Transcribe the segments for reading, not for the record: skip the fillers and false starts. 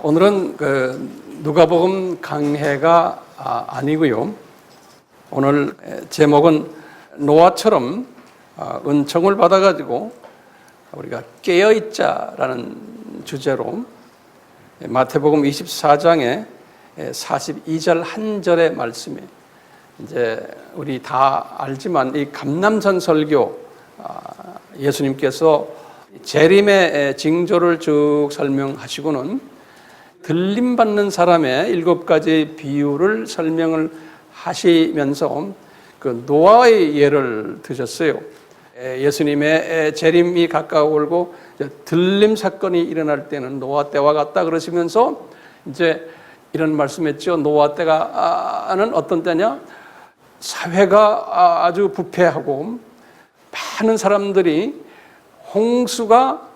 오늘은 누가복음 강해가 아니고요. 오늘 제목은 노아처럼 은총을 받아가지고 우리가 깨어있자라는 주제로 마태복음 24장의 42절 한 절의 말씀이 이제 우리 다 알지만 이 감람산 설교 예수님께서 재림의 징조를 쭉 설명하시고는 들림받는 사람의 7가지 비유를 설명을 하시면서 그 노아의 예를 드셨어요. 예수님의 재림이 가까우고 들림 사건이 일어날 때는 노아 때와 같다 그러시면서 이제 이런 말씀했죠. 노아 때가는 어떤 때냐? 사회가 아주 부패하고 많은 사람들이 홍수가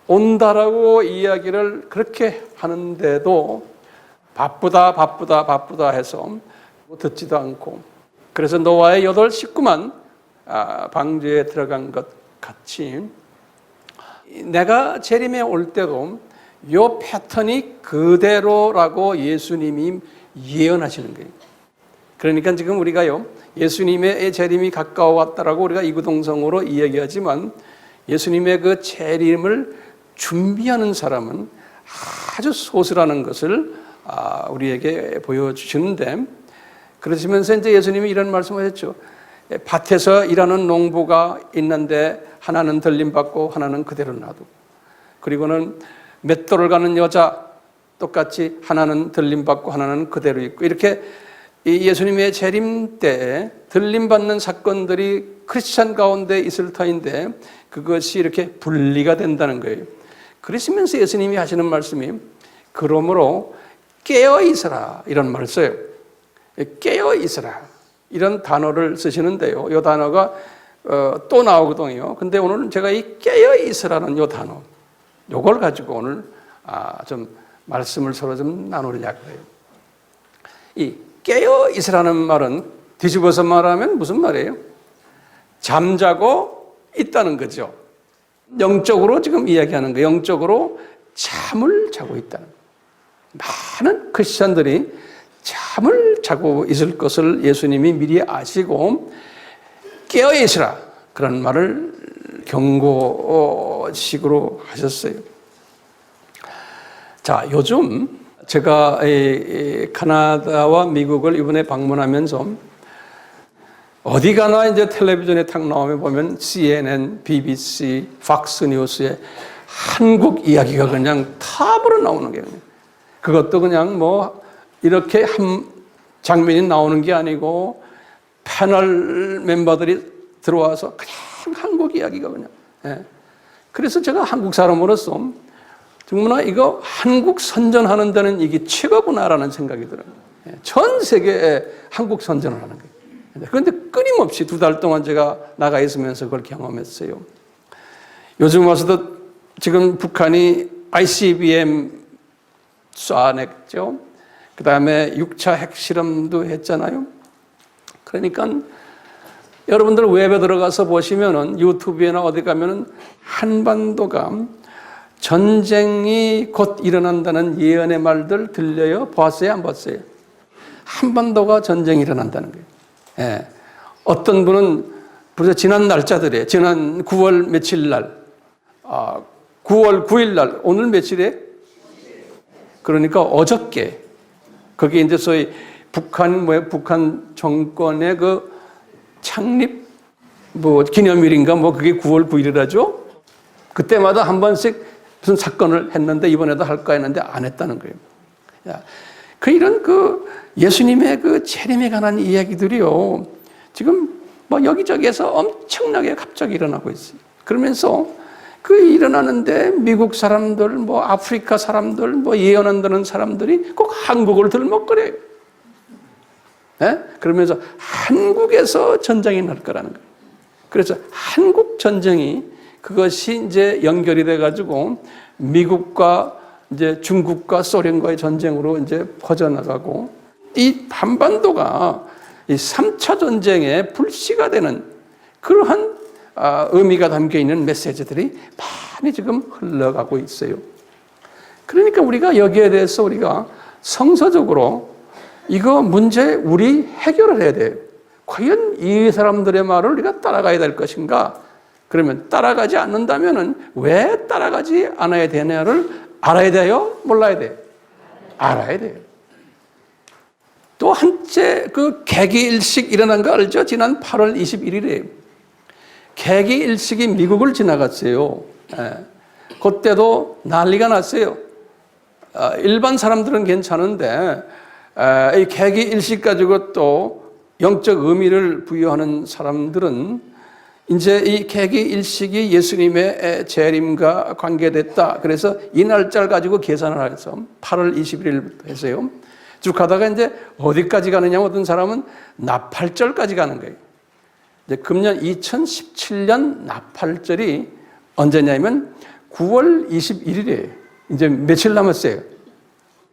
온다라고 이야기를 그렇게 하는데도 바쁘다 해서 듣지도 않고, 그래서 노아의 8 식구만 방주에 들어간 것 같이 내가 재림에 올 때도 이 패턴이 그대로라고 예수님이 예언하시는 거예요. 그러니까 지금 우리가요, 예수님의 재림이 가까워 왔다라고 우리가 이구동성으로 이야기하지만 예수님의 그 재림을 준비하는 사람은 아주 소수라는 것을 우리에게 보여주시는데, 그러시면서 이제 예수님이 이런 말씀을 하셨죠. 밭에서 일하는 농부가 있는데 하나는 들림받고 하나는 그대로 놔두고, 그리고는 맷돌을 가는 여자 똑같이 하나는 들림받고 하나는 그대로 있고, 이렇게 이 예수님의 재림 때 들림받는 사건들이 크리스찬 가운데 있을 터인데 그것이 이렇게 분리가 된다는 거예요. 그러시면서 예수님이 하시는 말씀이 그러므로 깨어있으라 이런 말을 써요. 깨어있으라 이런 단어를 쓰시는데요. 이 단어가 또 나오거든요. 근데 오늘은 제가 이 깨어있으라는 이 단어, 요걸 가지고 오늘 좀 말씀을 서로 좀 나누려고 해요. 이 깨어있으라는 말은 뒤집어서 말하면 무슨 말이에요? 잠자고 있다는 거죠. 영적으로 지금 이야기하는 거예요. 영적으로 잠을 자고 있다는 거예요. 많은 크리스찬들이 잠을 자고 있을 것을 예수님이 미리 아시고 깨어있으라 그런 말을 경고식으로 하셨어요. 자, 요즘 제가 캐나다와 미국을 이번에 방문하면서 어디 가나 이제 텔레비전에 탁 나오면 보면 CNN, BBC, 팍스 뉴스에 한국 이야기가 그냥 탑으로 나오는 게 그냥. 그것도 그냥 뭐 이렇게 한 장면이 나오는 게 아니고 패널 멤버들이 들어와서 그냥 한국 이야기가 그냥. 예. 그래서 제가 한국 사람으로서 정말 이거 한국 선전하는 데는 이게 최고구나라는 생각이 들어요. 예. 전 세계에 한국 선전을 하는 거예요. 그런데 끊임없이 2달 동안 제가 나가 있으면서 그걸 경험했어요. 요즘 와서도 지금 북한이 ICBM 쏴냈죠. 그 다음에 6차 핵실험도 했잖아요. 그러니까 여러분들 웹에 들어가서 보시면은 유튜브에나 어디 가면은 한반도가 전쟁이 곧 일어난다는 예언의 말들 들려요? 봤어요? 안 봤어요? 한반도가 전쟁이 일어난다는 거예요. 예. 어떤 분은 벌써 지난 날짜들에 지난 9월 며칠 날, 9월 9일 날, 오늘 며칠에? 그러니까 어저께 그게 이제 소위 북한 정권의 그 창립 기념일인가 그게 9월 9일이라죠. 그때마다 한 번씩 무슨 사건을 했는데 이번에도 할까 했는데 안 했다는 거예요. 이런 예수님의 그 재림에 관한 이야기들이요, 지금 여기저기에서 엄청나게 갑자기 일어나고 있어요. 그러면서 일어나는데 미국 사람들, 아프리카 사람들, 예언한다는 사람들이 꼭 한국을 들먹거려요. 네? 그러면서 한국에서 전쟁이 날 거라는 거예요. 그래서 한국 전쟁이 그것이 이제 연결이 돼가지고 미국과 이제 중국과 소련과의 전쟁으로 이제 퍼져나가고, 이 한반도가 이 3차 전쟁의 불씨가 되는 그러한 의미가 담겨 있는 메시지들이 많이 지금 흘러가고 있어요. 그러니까 우리가 여기에 대해서 우리가 성서적으로 이거 문제 우리 해결을 해야 돼요. 과연 이 사람들의 말을 우리가 따라가야 될 것인가? 그러면 따라가지 않는다면 왜 따라가지 않아야 되냐를 알아야 돼요? 몰라야 돼요? 알아야 돼요. 또 한째 그 개기일식 일어난 거 알죠? 지난 8월 21일에 개기일식이 미국을 지나갔어요. 그때도 난리가 났어요. 일반 사람들은 괜찮은데 이 개기일식 가지고 또 영적 의미를 부여하는 사람들은 이제 이 개기일식이 예수님의 재림과 관계됐다. 그래서 이 날짜를 가지고 계산을 해서 8월 21일부터 했어요. 쭉 가다가 이제 어디까지 가느냐, 어떤 사람은 나팔절까지 가는 거예요. 이제 금년 2017년 나팔절이 언제냐면 9월 21일이에요. 이제 며칠 남았어요.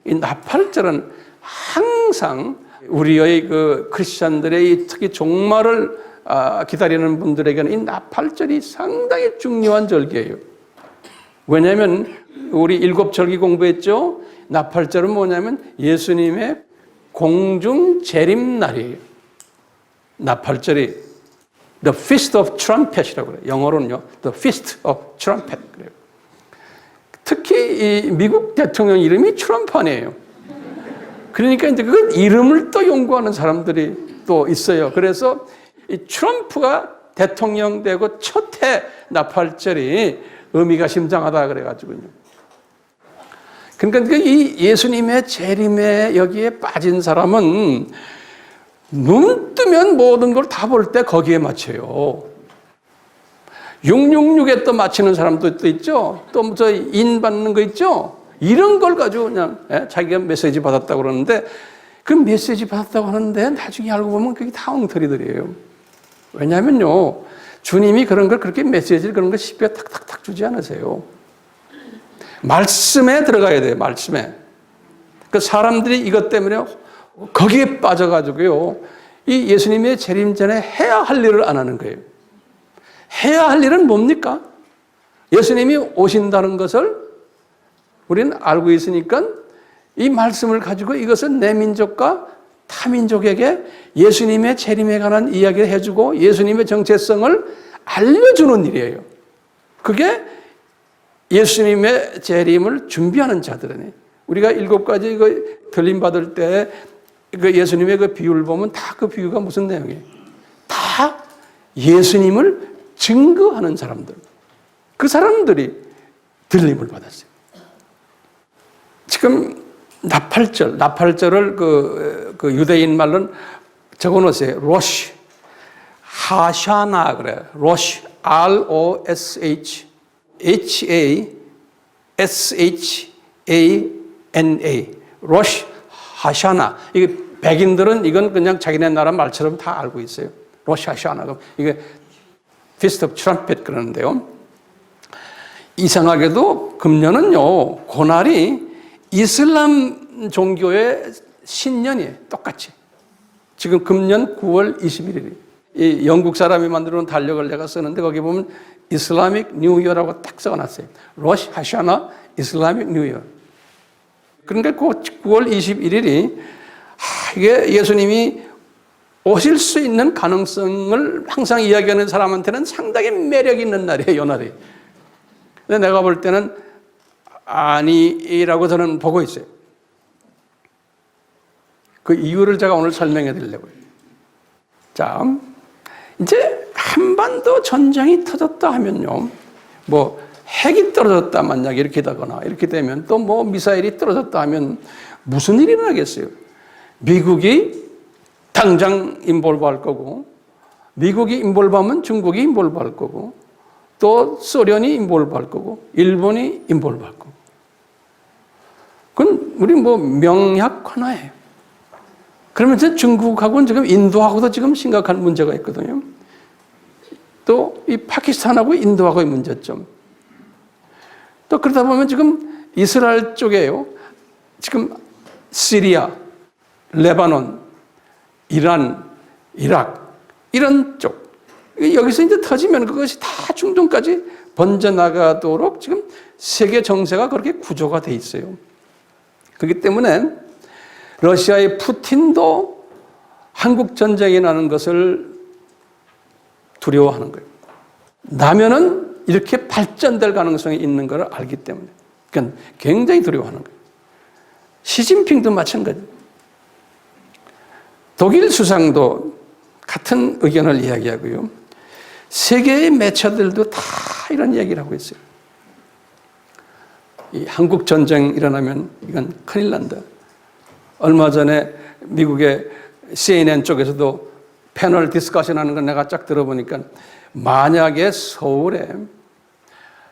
이 나팔절은 항상 우리의 그 크리스찬들의 특히 종말을 기다리는 분들에게는 이 나팔절이 상당히 중요한 절기예요. 왜냐하면 우리 7절기 공부했죠. 나팔절은 뭐냐면 예수님의 공중 재림날이에요. 나팔절이 The Feast of Trumpet이라고 그래요. 영어로는요, The Feast of Trumpet 그래요. 특히 이 미국 대통령 이름이 트럼프 아니에요. 그러니까 이제 그 이름을 또 연구하는 사람들이 또 있어요. 그래서 이 트럼프가 대통령 되고 첫 해 나팔절이 의미가 심장하다 그래가지고요. 그러니까 이 예수님의 재림에 여기에 빠진 사람은 눈 뜨면 모든 걸 다 볼 때 거기에 맞춰요. 666에 또 맞추는 사람도 또 있죠. 또 저 인 받는 거 있죠. 이런 걸 가지고 그냥 자기가 메시지 받았다고 그러는데 그 메시지 받았다고 하는데 나중에 알고 보면 그게 다 엉터리들이에요. 왜냐하면요, 주님이 그런 걸 그렇게 메시지를 그런 걸 쉽게 탁탁탁 주지 않으세요. 말씀에 들어가야 돼요. 말씀에. 그 사람들이 이것 때문에 거기에 빠져가지고요, 이 예수님의 재림 전에 해야 할 일을 안 하는 거예요. 해야 할 일은 뭡니까? 예수님이 오신다는 것을 우리는 알고 있으니까 이 말씀을 가지고 이것은 내 민족과 타민족에게 예수님의 재림에 관한 이야기를 해주고 예수님의 정체성을 알려주는 일이에요. 그게 예수님의 재림을 준비하는 자들이네. 우리가 7가지 이거 들림 받을 때 그 예수님의 그 비유를 보면 다 그 비유가 무슨 내용이에요? 다 예수님을 증거하는 사람들. 그 사람들이 들림을 받았어요. 지금 나팔절을 그 유대인 말로는 적어 놓으세요. 로시, 하샤나 그래요. 로시, R-O-S-H, H-A-S-H-A-N-A, 로시, 하샤나. 이게 백인들은 이건 그냥 자기네 나라 말처럼 다 알고 있어요. 로시 하샤나. 이게 Feast of Trumpet 그러는데요. 이상하게도 금년은요, 그날이 이슬람 종교의 신년이에요. 똑같이. 지금 금년 9월 21일이에요. 이 영국 사람이 만들어 놓은 달력을 내가 쓰는데 거기 보면 이슬라믹 뉴이어라고 딱 써놨어요. 로시 하샤나 이슬라믹 뉴이어. 그러니까 그 9월 21일이 이게 예수님이 오실 수 있는 가능성을 항상 이야기하는 사람한테는 상당히 매력 있는 날이에요, 이 날이. 근데 내가 볼 때는 아니라고 저는 보고 있어요. 그 이유를 제가 오늘 설명해 드리려고요. 자, 이제 한반도 전쟁이 터졌다 하면요, 뭐 핵이 떨어졌다 만약 이렇게 되거나 이렇게 되면 또 뭐 미사일이 떨어졌다 하면 무슨 일이 일어나겠어요? 미국이 당장 인볼브할 거고, 미국이 인볼브하면 중국이 인볼브할 거고, 또 소련이 인볼브할 거고, 일본이 인볼브할 거고. 그건 우리 뭐 명약 하나예요. 그러면서 중국하고는 지금 인도하고도 지금 심각한 문제가 있거든요. 또 이 파키스탄하고 인도하고의 문제점. 또 그러다 보면 지금 이스라엘 쪽에요. 지금 시리아, 레바논, 이란, 이라크 이런 쪽. 여기서 이제 터지면 그것이 다 중동까지 번져나가도록 지금 세계 정세가 그렇게 구조가 돼 있어요. 그렇기 때문에 러시아의 푸틴도 한국 전쟁이 나는 것을 두려워하는 거예요. 나면은 이렇게 발전될 가능성이 있는 걸 알기 때문에. 그러니까 굉장히 두려워하는 거예요. 시진핑도 마찬가지. 독일 수상도 같은 의견을 이야기하고요. 세계의 매체들도 다 이런 이야기를 하고 있어요. 이 한국 전쟁 일어나면 이건 큰일 난다. 얼마 전에 미국의 CNN 쪽에서도 패널 디스커션 하는 건 내가 쫙 들어보니까 만약에 서울에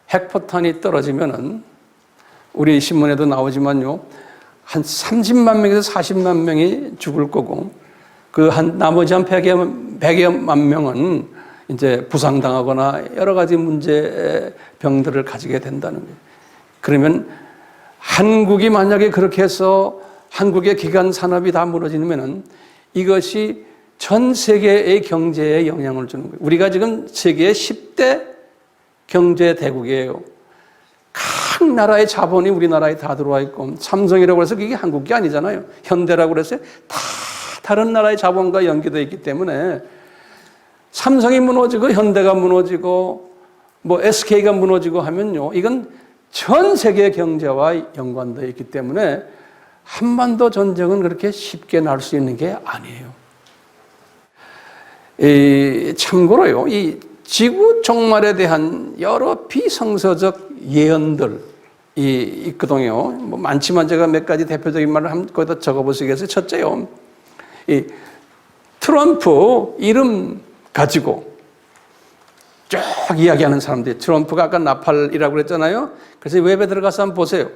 핵포탄이 떨어지면은 우리 신문에도 나오지만요. 한 30만 명에서 40만 명이 죽을 거고 그 한 나머지 한 100여만 명은 이제 부상당하거나 여러 가지 문제병들을 가지게 된다는 거예요. 그러면 한국이 만약에 그렇게 해서 한국의 기간 산업이 다 무너지면은 이것이 전 세계의 경제에 영향을 주는 거예요. 우리가 지금 세계의 10대 경제 대국이에요. 각 나라의 자본이 우리나라에 다 들어와 있고 삼성이라고 해서 그게 한국이 아니잖아요. 현대라고 해서 다 다른 나라의 자본과 연계되어 있기 때문에 삼성이 무너지고 현대가 무너지고 뭐 SK가 무너지고 하면요. 이건 전 세계 경제와 연관되어 있기 때문에 한반도 전쟁은 그렇게 쉽게 날 수 있는 게 아니에요. 참고로요. 이 지구 종말에 대한 여러 비성서적 예언들이 있거든요. 뭐 많지만 제가 몇 가지 대표적인 말을 거기다 적어보시겠어요? 첫째요. 이 트럼프 이름 가지고 쭉 이야기하는 사람들이 트럼프가 아까 나팔이라고 그랬잖아요. 그래서 웹에 들어가서 한번 보세요.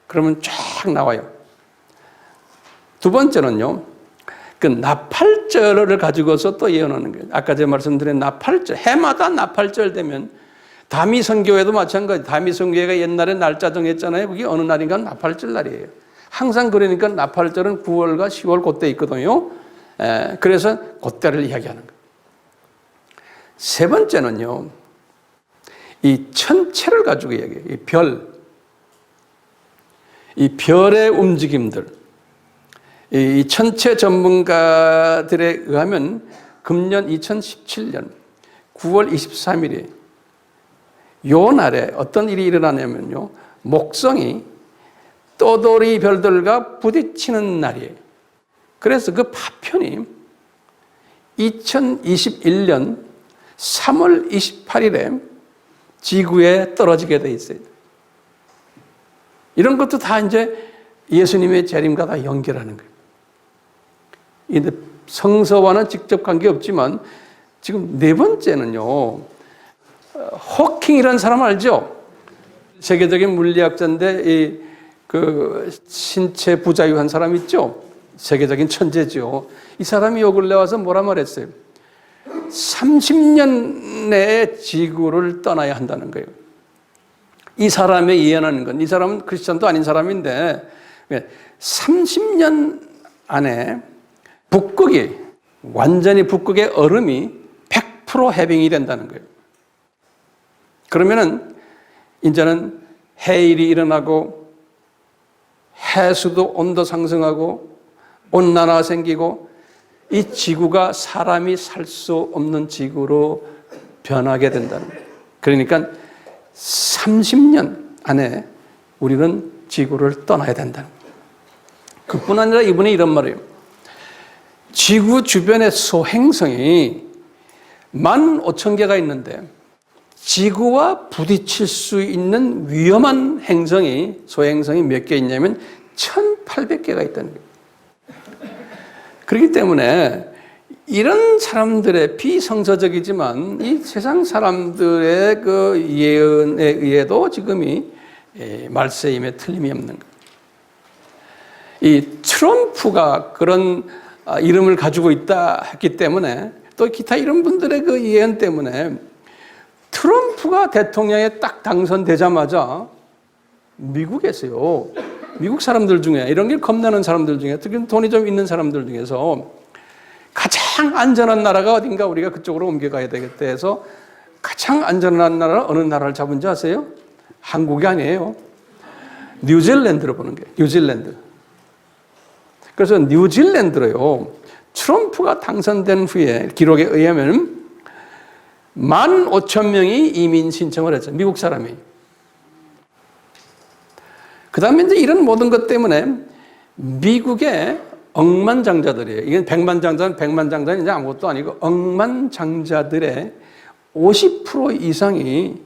그러면 쫙 나와요. 두 번째는요. 그 나팔절을 가지고서 또 예언하는 거예요. 아까 제가 말씀드린 나팔절, 해마다 나팔절 되면 다미성교회도 마찬가지. 다미성교회가 옛날에 날짜 정했잖아요. 그게 어느 날인가 나팔절 날이에요. 항상 그러니까 나팔절은 9월과 10월 그때 있거든요. 그래서 그때를 이야기하는 거예요. 세 번째는요. 이 천체를 가지고 이야기해요. 이 별. 이 별의 움직임들. 이 천체 전문가들에 의하면 금년 2017년 9월 23일에 요 날에 어떤 일이 일어나냐면요. 목성이 떠돌이 별들과 부딪히는 날이에요. 그래서 그 파편이 2021년 3월 28일에 지구에 떨어지게 돼 있어요. 이런 것도 다 이제 예수님의 재림과 다 연결하는 거예요. 근데 성서와는 직접 관계 없지만 지금 네 번째는요. 호킹이라는 사람 알죠? 세계적인 물리학자인데 그 신체 부자유한 사람 있죠? 세계적인 천재죠. 이 사람이 요 근래 와서 뭐라 말했어요? 30년 내에 지구를 떠나야 한다는 거예요. 이 사람의 예언하는 건, 이 사람은 크리스천도 아닌 사람인데 30년 안에 북극이 완전히 북극의 얼음이 100% 해빙이 된다는 거예요. 그러면은 이제는 해일이 일어나고 해수도 온도 상승하고 온난화가 생기고 이 지구가 사람이 살 수 없는 지구로 변하게 된다는 거예요. 그러니까 30년 안에 우리는 지구를 떠나야 된다는 거예요. 그뿐 아니라 이분이 이런 말이에요. 지구 주변의 소행성이 15,000개가 있는데 지구와 부딪힐 수 있는 위험한 행성이, 소행성이 몇 개 있냐면 1,800개가 있다는 거예요. 그렇기 때문에 이런 사람들의 비성서적이지만 이 세상 사람들의 그 예언에 의해도 지금이 말세임에 틀림이 없는 거예요. 이 트럼프가 그런 이름을 가지고 있다 했기 때문에 또 기타 이런 분들의 그 예언 때문에 트럼프가 대통령에 딱 당선되자마자 미국에서요. 미국 사람들 중에 이런 게 겁나는 사람들 중에 특히 돈이 좀 있는 사람들 중에서 가장 안전한 나라가 어딘가 우리가 그쪽으로 옮겨가야 되겠다 해서 가장 안전한 나라 어느 나라를 잡은지 아세요? 한국이 아니에요. 뉴질랜드로 보는 거예요. 뉴질랜드. 그래서 뉴질랜드로요. 트럼프가 당선된 후에 기록에 의하면 15,000명이 이민 신청을 했어요. 미국 사람이. 그 다음에 이제 이런 모든 것 때문에 미국의 억만장자들이에요. 이게 백만장자는 이제 아무것도 아니고 억만장자들의 50% 이상이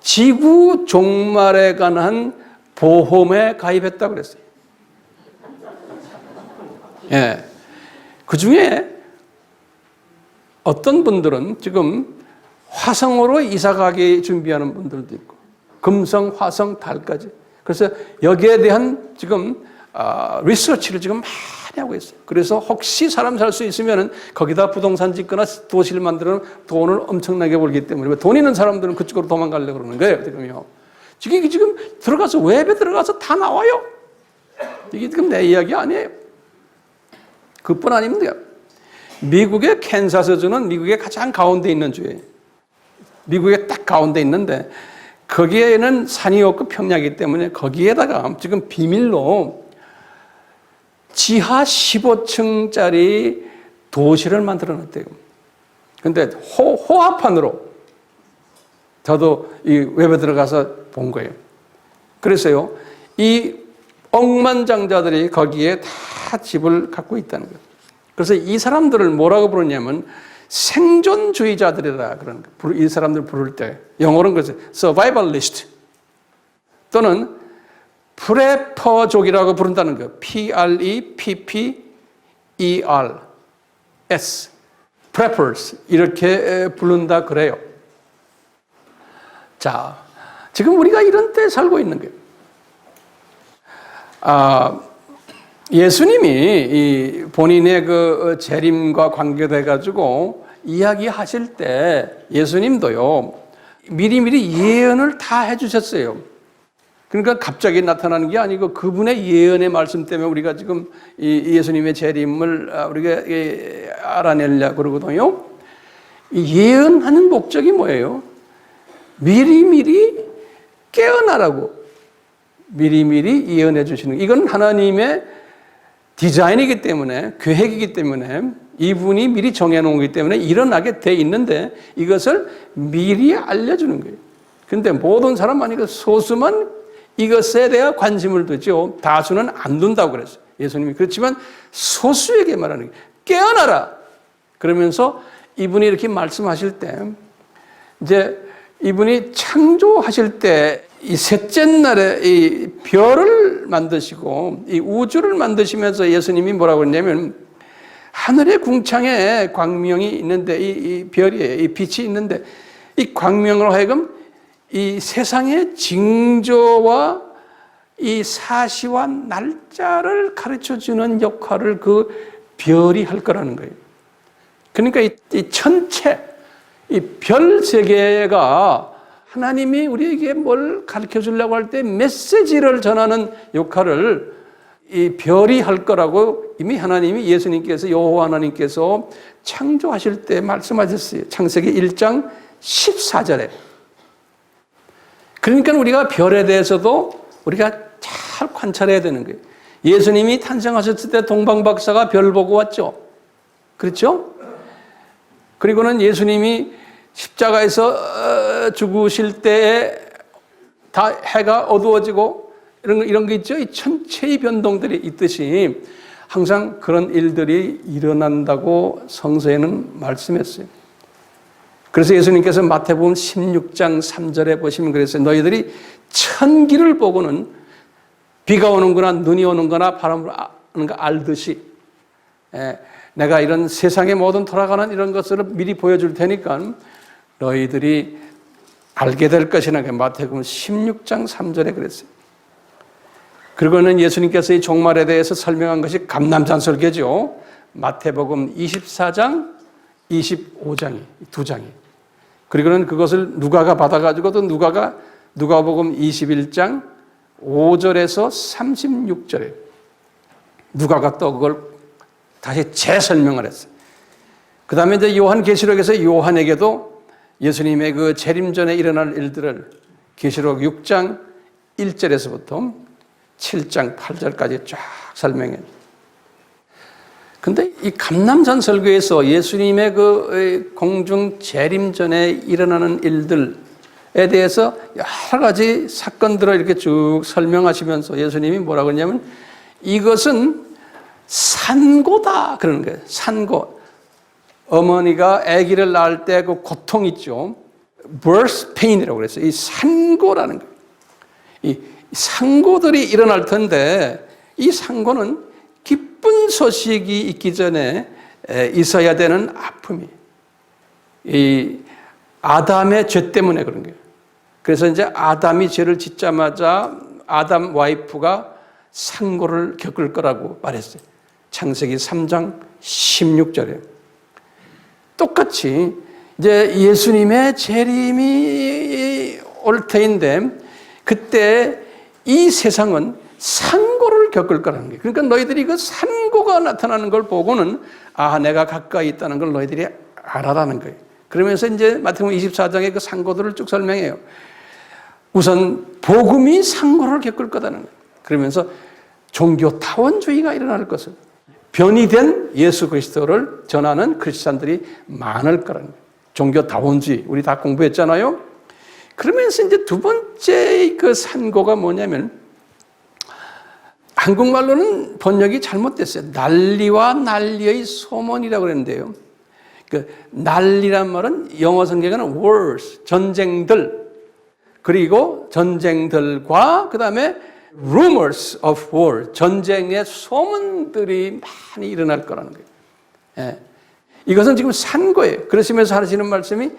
지구 종말에 관한 보험에 가입했다고 그랬어요. 예. 그 중에 어떤 분들은 지금 화성으로 이사 가기 준비하는 분들도 있고, 금성, 화성, 달까지. 그래서 여기에 대한 지금 리서치를 지금 많이 하고 있어요. 그래서 혹시 사람 살 수 있으면 거기다 부동산 짓거나 도시를 만들어 돈을 엄청나게 벌기 때문에 돈 있는 사람들은 그쪽으로 도망가려고 그러는 거예요. 지금요. 지금 들어가서 웹에 들어가서 다 나와요. 이게 지금 내 이야기 아니에요. 그뿐 아닙니다. 미국의 캔사스주는 미국의 가장 가운데 있는 주예요. 미국의 딱 가운데 있는데 거기에는 산이 없고 평야이기 때문에 거기에다가 지금 비밀로 지하 15층짜리 도시를 만들어 놨대요. 근데 호화판으로 저도 이 웹에 들어가서 본 거예요. 그래서요, 이 억만장자들이 거기에 다 집을 갖고 있다는 거예요. 그래서 이 사람들을 뭐라고 부르냐면 생존주의자들이라 그러는 거예요. 이 사람들 부를 때 영어로는 그래서 survivalist 또는 프레퍼족이라고 부른다는 거예요. P-R-E-P-P-E-R-S preppers 이렇게 부른다 그래요. 자, 지금 우리가 이런 때 살고 있는 거예요. 예수님이 이 본인의 그 재림과 관계돼 가지고 이야기하실 때 예수님도요 미리미리 예언을 다 해주셨어요. 그러니까 갑자기 나타나는 게 아니고 그분의 예언의 말씀 때문에 우리가 지금 이 예수님의 재림을 우리가 알아내려고 그러거든요. 이 예언하는 목적이 뭐예요? 미리미리 깨어나라고 미리미리 예언해 주시는 거예요. 이건 하나님의 디자인이기 때문에 계획이기 때문에 이분이 미리 정해놓은 거기 때문에 일어나게 돼 있는데 이것을 미리 알려주는 거예요. 그런데 모든 사람 아니고 소수만 이것에 대해 관심을 두죠. 다수는 안 둔다고 그랬어요. 예수님이. 그렇지만 소수에게 말하는 거예요. 깨어나라. 그러면서 이분이 이렇게 말씀하실 때 이제 이분이 창조하실 때 이 셋째 날에 이 별을 만드시고 이 우주를 만드시면서 예수님이 뭐라고 했냐면 하늘의 궁창에 광명이 있는데 이 별이에요. 이 빛이 있는데 이 광명으로 하여금 이 세상의 징조와 이 사시와 날짜를 가르쳐 주는 역할을 그 별이 할 거라는 거예요. 그러니까 이 천체, 이 별 세계가 하나님이 우리에게 뭘 가르쳐 주려고 할 때 메시지를 전하는 역할을 이 별이 할 거라고 이미 하나님이 예수님께서 여호와 하나님께서 창조하실 때 말씀하셨어요. 창세기 1장 14절에. 그러니까 우리가 별에 대해서도 우리가 잘 관찰해야 되는 거예요. 예수님이 탄생하셨을 때 동방박사가 별 보고 왔죠. 그렇죠? 그리고는 예수님이 십자가에서 죽으실 때에 다 해가 어두워지고 이런 게 있죠. 이 천체의 변동들이 있듯이 항상 그런 일들이 일어난다고 성서에는 말씀했어요. 그래서 예수님께서 마태복음 16장 3절에 보시면 그랬어요. 너희들이 천기를 보고는 비가 오는 거나 눈이 오는 거나 바람을 오는 거 알듯이 내가 이런 세상의 모든 돌아가는 이런 것을 미리 보여줄 테니까 너희들이 알게 될 것이나 마태복음 16장 3절에 그랬어요. 그리고는 예수님께서 이 종말에 대해서 설명한 것이 감람산설계죠. 마태복음 24장, 25장이 두 장이. 그리고는 그것을 누가가 받아가지고 또 누가복음 21장 5절에서 36절에 누가가 또 그걸 다시 재설명을 했어요. 그 다음에 이제 요한계시록에서 요한에게도 예수님의 그 재림 전에 일어날 일들을 계시록 6장 1절에서부터 7장 8절까지 쫙 설명해 요. 근데 이 감람산 설교에서 예수님의 그 공중 재림 전에 일어나는 일들에 대해서 여러 가지 사건들을 이렇게 쭉 설명하시면서 예수님이 뭐라고 했냐면 이것은 산고다 그러는 거예요. 산고. 어머니가 아기를 낳을 때 그 고통 있죠. birth pain이라고 그랬어요. 이 산고라는 거예요. 이 상고들이 일어날 텐데 이 상고는 기쁜 소식이 있기 전에 있어야 되는 아픔이 이 아담의 죄 때문에 그런 거예요. 그래서 이제 아담이 죄를 짓자마자 아담 와이프가 상고를 겪을 거라고 말했어요. 창세기 3장 16절에 똑같이 이제 예수님의 재림이 올 터인데 그때 이 세상은 산고를 겪을 거라는 거예요. 그러니까 너희들이 그 산고가 나타나는 걸 보고는 아, 내가 가까이 있다는 걸 너희들이 알아라는 거예요. 그러면서 이제 마태복음 24장의 그 산고들을 쭉 설명해요. 우선 복음이 산고를 겪을 거다는 거예요. 그러면서 종교 타원주의가 일어날 것을 변이된 예수 그리스도를 전하는 크리스찬들이 많을 거라는 거예요. 종교 타원주의 우리 다 공부했잖아요. 그러면서 이제 두 번째 그 산고가 뭐냐면 한국말로는 번역이 잘못됐어요. 난리와 난리의 소문이라고 그랬는데요. 그 난리란 말은 영어 성경에는 wars, 전쟁들, 그리고 전쟁들과 그 다음에 rumors of war, 전쟁의 소문들이 많이 일어날 거라는 거예요. 예. 이것은 지금 산고예요. 그러시면서 하시는 말씀이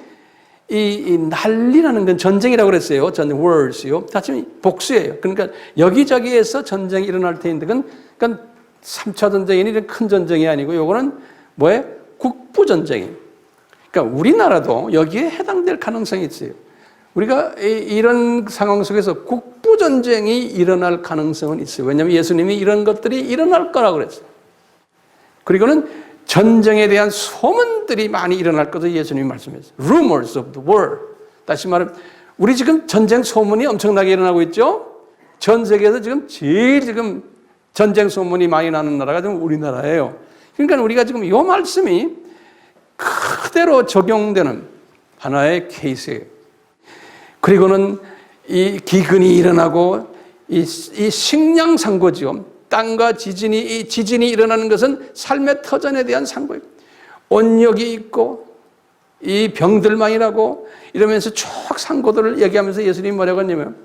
이 난리라는 건 전쟁이라고 그랬어요. 전쟁, wars요. 다시 복수예요. 그러니까 여기저기에서 전쟁이 일어날 테인데, 그러니까 3차 전쟁이 큰 전쟁이 아니고, 요거는 뭐예요? 국부 전쟁이에요. 그러니까 우리나라도 여기에 해당될 가능성이 있어요. 우리가 이런 상황 속에서 국부 전쟁이 일어날 가능성은 있어요. 왜냐하면 예수님이 이런 것들이 일어날 거라고 그랬어요. 그리고는 전쟁에 대한 소문들이 많이 일어날 것을 예수님이 말씀했어요. Rumors of the war. 다시 말하면 우리 지금 전쟁 소문이 엄청나게 일어나고 있죠. 전 세계에서 지금 전쟁 소문이 많이 나는 나라가 지금 우리나라예요. 그러니까 우리가 지금 이 말씀이 그대로 적용되는 하나의 케이스예요. 그리고는 이 기근이 일어나고 이 식량 상고죠. 땅과 지진이 일어나는 것은 삶의 터전에 대한 상고예요. 온역이 있고 이 병들만이 나고 이러면서 쭉 상고들을 얘기하면서 예수님이 뭐라고 했냐면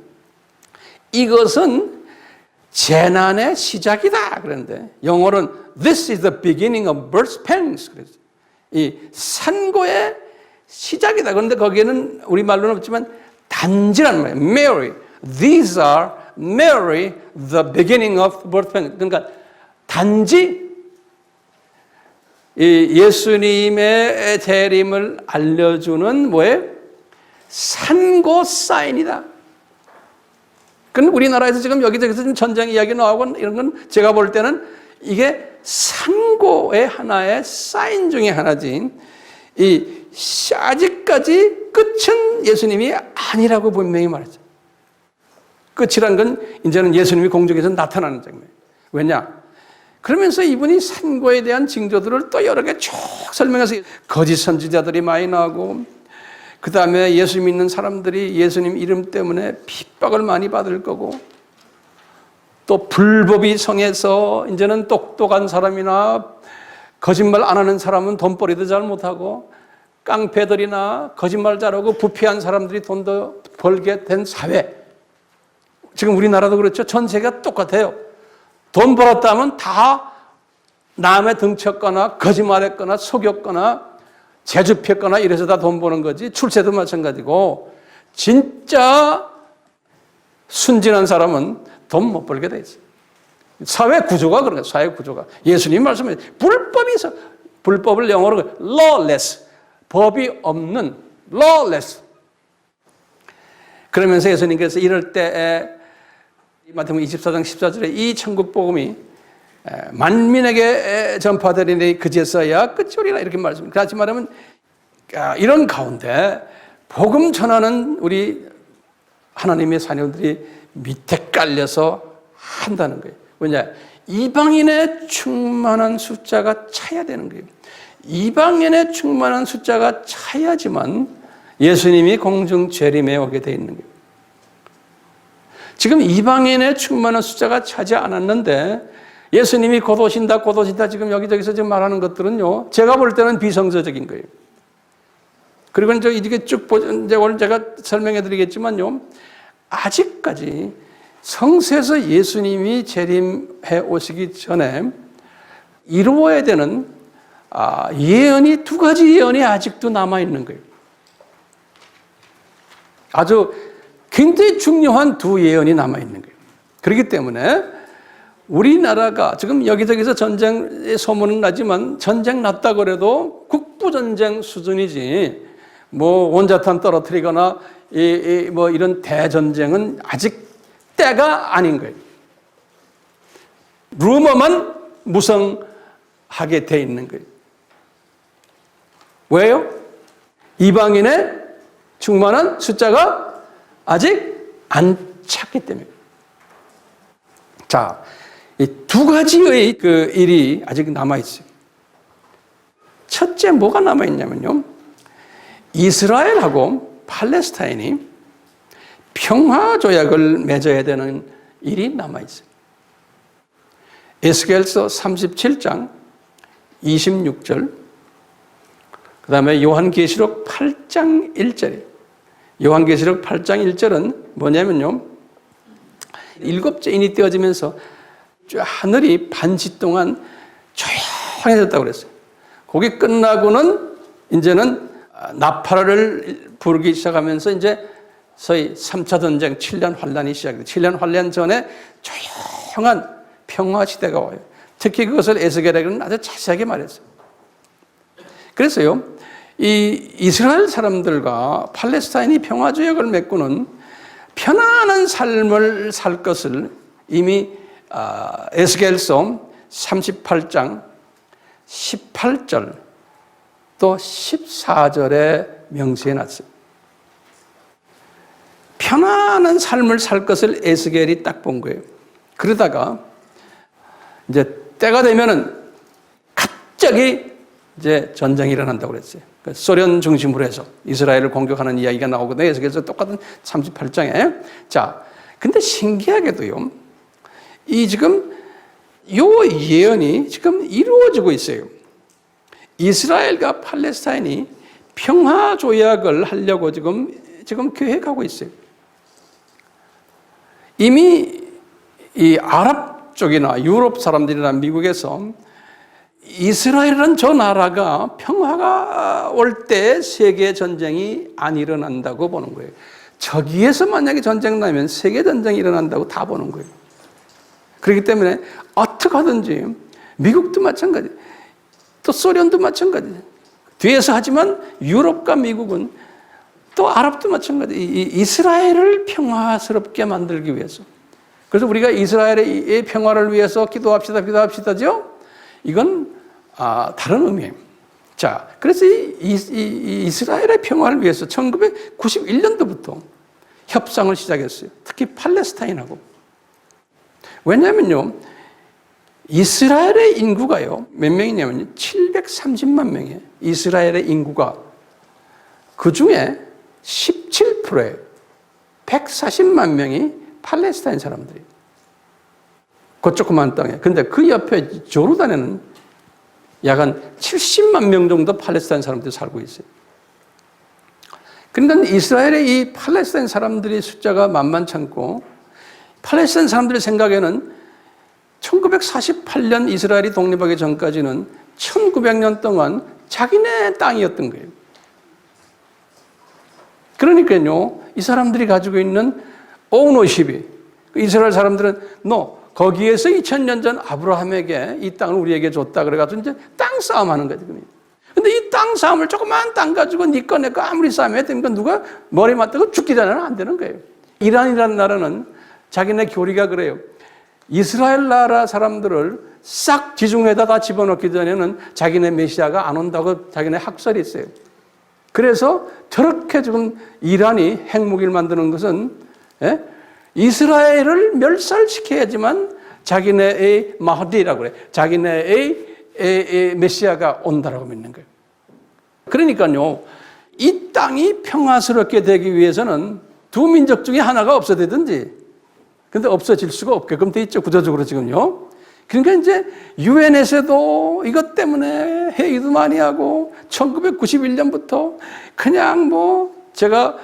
이것은 재난의 시작이다 그랬는데 영어로는 This is the beginning of birth pangs. 그랬어요. 이 산고의 시작이다. 그런데 거기에는 우리말로는 없지만 단지라는 말이에요. Mary. These are Mary, the beginning of birth pangs. 그러니까 단지 이 예수님의 재림을 알려주는 뭐예요? 산고 사인이다. 그건 우리나라에서 지금 여기저기서 지금 전쟁 이야기 나오고 이런 건 제가 볼 때는 이게 산고의 하나의 사인 중에 하나지. 아직까지 끝은 예수님이 아니라고 분명히 말했죠. 끝이란 건 이제는 예수님이 공중에서 나타나는 장면. 왜냐? 그러면서 이분이 산고에 대한 징조들을 또 여러 개 쭉 설명해서 거짓 선지자들이 많이 나오고 그 다음에 예수 믿는 사람들이 예수님 이름 때문에 핍박을 많이 받을 거고 또 불법이 성해서 이제는 똑똑한 사람이나 거짓말 안 하는 사람은 돈벌이도 잘 못하고 깡패들이나 거짓말 잘하고 부패한 사람들이 돈도 벌게 된 사회. 지금 우리나라도 그렇죠. 전 세계가 똑같아요. 돈 벌었다 하면 다 남의 등쳤거나 거짓말했거나 속였거나 재주폈거나 이래서 다 돈 버는 거지. 출세도 마찬가지고 진짜 순진한 사람은 돈 못 벌게 돼 있어요. 사회 구조가 그런 거예요. 사회 구조가. 예수님 말씀에 불법이 있어. 불법을 영어로 lawless. 법이 없는 lawless. 그러면서 예수님께서 이럴 때 마태복음 24장 14절에 이 천국 복음이 만민에게 전파되리니 그제서야 끝이 오리라 이렇게 말씀합니다. 다시 말하면 이런 가운데 복음 전하는 우리 하나님의 자녀들이 밑에 깔려서 한다는 거예요. 왜냐? 이방인의 충만한 숫자가 차야 되는 거예요. 이방인의 충만한 숫자가 차야지만 예수님이 공중 재림에 오게 되어 있는 거예요. 지금 이방인의 충만한 숫자가 차지 않았는데 예수님이 곧 오신다, 곧 오신다 지금 여기저기서 지금 말하는 것들은요, 제가 볼 때는 비성서적인 거예요. 그리고 이제 이렇게 쭉 이제 오늘 제가 설명해 드리겠지만요, 아직까지 성세에서 예수님이 재림해 오시기 전에 이루어야 되는 예언이, 두 가지 예언이 아직도 남아 있는 거예요. 아주 굉장히 중요한 두 예언이 남아 있는 거예요. 그렇기 때문에 우리나라가 지금 여기저기서 전쟁의 소문은 나지만 전쟁 났다고 해도 국부전쟁 수준이지 뭐 원자탄 떨어뜨리거나 뭐 이런 대전쟁은 아직 때가 아닌 거예요. 루머만 무성하게 돼 있는 거예요. 왜요? 이방인의 충만한 숫자가 아직 안 찼기 때문에. 자, 이 두 가지의 그 일이 아직 남아있어요. 첫째, 뭐가 남아있냐면요, 이스라엘하고 팔레스타인이 평화조약을 맺어야 되는 일이 남아있어요. 에스겔서 37장 26절, 그 다음에 요한계시록 8장 1절이에요. 요한계시록 8장 1절은 뭐냐면요, 일곱째 인이 떼어지면서 하늘이 반지 동안 조용해졌다고 그랬어요. 거기 끝나고는 이제는 나팔을 부르기 시작하면서 이제 소위 3차 전쟁 7년 환란이 시작돼요. 7년 환란 전에 조용한 평화 시대가 와요. 특히 그것을 에스겔에게는 아주 자세하게 말했어요. 그래서요, 이 이스라엘 사람들과 팔레스타인이 평화조약을 맺고는 편안한 삶을 살 것을 이미 에스겔서 38장 18절 또 14절에 명시해 놨어요. 편안한 삶을 살 것을 에스겔이 딱 본 거예요. 그러다가 이제 때가 되면은 갑자기 이제 전쟁이 일어난다고 그랬어요. 소련 중심으로 해서 이스라엘을 공격하는 이야기가 나오거든요. 그래서 똑같은 38장에. 자, 근데 신기하게도요, 이 지금 요 예언이 지금 이루어지고 있어요. 이스라엘과 팔레스타인이 평화 조약을 하려고 지금 계획하고 있어요. 이미 이 아랍 쪽이나 유럽 사람들이나 미국에서 이스라엘은 저 나라가 평화가 올 때 세계 전쟁이 안 일어난다고 보는 거예요. 저기에서 만약에 전쟁 나면 세계 전쟁이 일어난다고 다 보는 거예요. 그렇기 때문에 어떻게 하든지 미국도 마찬가지, 또 소련도 마찬가지. 뒤에서 하지만 유럽과 미국은 또 아랍도 마찬가지. 이스라엘을 평화스럽게 만들기 위해서. 그래서 우리가 이스라엘의 평화를 위해서 기도합시다죠. 이건 다른 의미예요. 자, 그래서 이스라엘의 평화를 위해서 1991년도부터 협상을 시작했어요. 특히 팔레스타인하고. 왜냐하면요, 이스라엘의 인구가요, 몇 명이냐면 730만 명이에요. 이스라엘의 인구가. 그 중에 17%에 140만 명이 팔레스타인 사람들이에요. 그 조그만 땅에. 근데 그 옆에 조르단에는 약 한 70만 명 정도 팔레스타인 사람들이 살고 있어요. 그러니까 이스라엘의 이 팔레스타인 사람들의 숫자가 만만찮고, 팔레스타인 사람들의 생각에는 1948년 이스라엘이 독립하기 전까지는 1900년 동안 자기네 땅이었던 거예요. 그러니까요, 이 사람들이 가지고 있는 오너십이, 이스라엘 사람들은 거기에서 2000년 전 아브라함에게 이 땅을 우리에게 줬다 그래가지고 이제 땅 싸움 하는 거죠. 근데 이 땅 싸움을 조그만 땅 가지고 니 거 내 거 아무리 싸움해야 되니까 누가 머리 맞대고 죽기 전에는 안 되는 거예요. 이란이라는 나라는 자기네 교리가 그래요. 이스라엘 나라 사람들을 싹 지중해에다 다 집어넣기 전에는 자기네 메시아가 안 온다고 자기네 학설이 있어요. 그래서 저렇게 지금 이란이 핵무기를 만드는 것은 이스라엘을 멸살시켜야지만 자기네의 마하디라고 그래. 자기네의 메시아가 온다라고 믿는 거예요. 그러니까요, 이 땅이 평화스럽게 되기 위해서는 두 민족 중에 하나가 없어지든지, 근데 없어질 수가 없게끔 돼 있죠, 구조적으로 지금요. 그러니까 이제 유엔에서도 이것 때문에 회의도 많이 하고 1991년부터 그냥 제가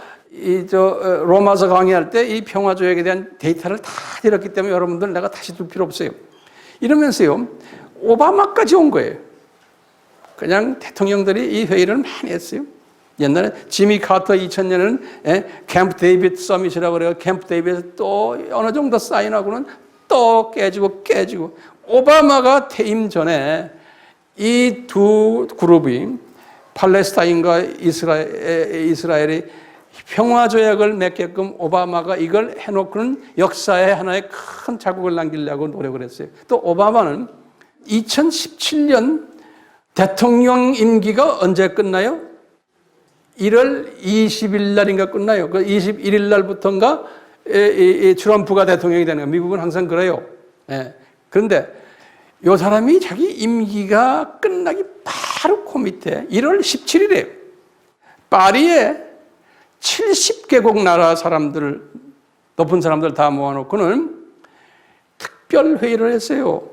로마서 강의할 때 이 평화조약에 대한 데이터를 다 들었기 때문에 여러분들 내가 다시 둘 필요 없어요. 이러면서요, 오바마까지 온 거예요. 그냥 대통령들이 이 회의를 많이 했어요. 옛날에 지미 카터 2000년에는 캠프 데이비드 서밋이라고 그래요. 캠프 데이비드에서 또 어느 정도 사인하고는 또 깨지고 오바마가 퇴임 전에 이 두 그룹이 팔레스타인과 이스라엘이 평화조약을 맺게끔 오바마가 이걸 해놓고는 역사에 하나의 큰 자국을 남기려고 노력을 했어요. 또 오바마는 2017년 대통령 임기가 언제 끝나요? 1월 20일 날인가 끝나요. 그 21일 날부터인가 트럼프가 대통령이 되는 거예요. 미국은 항상 그래요. 그런데 이 사람이 자기 임기가 끝나기 바로 그 밑에 1월 17일이에요. 파리에 70개국 나라 사람들, 높은 사람들 다 모아놓고는 특별 회의를 했어요.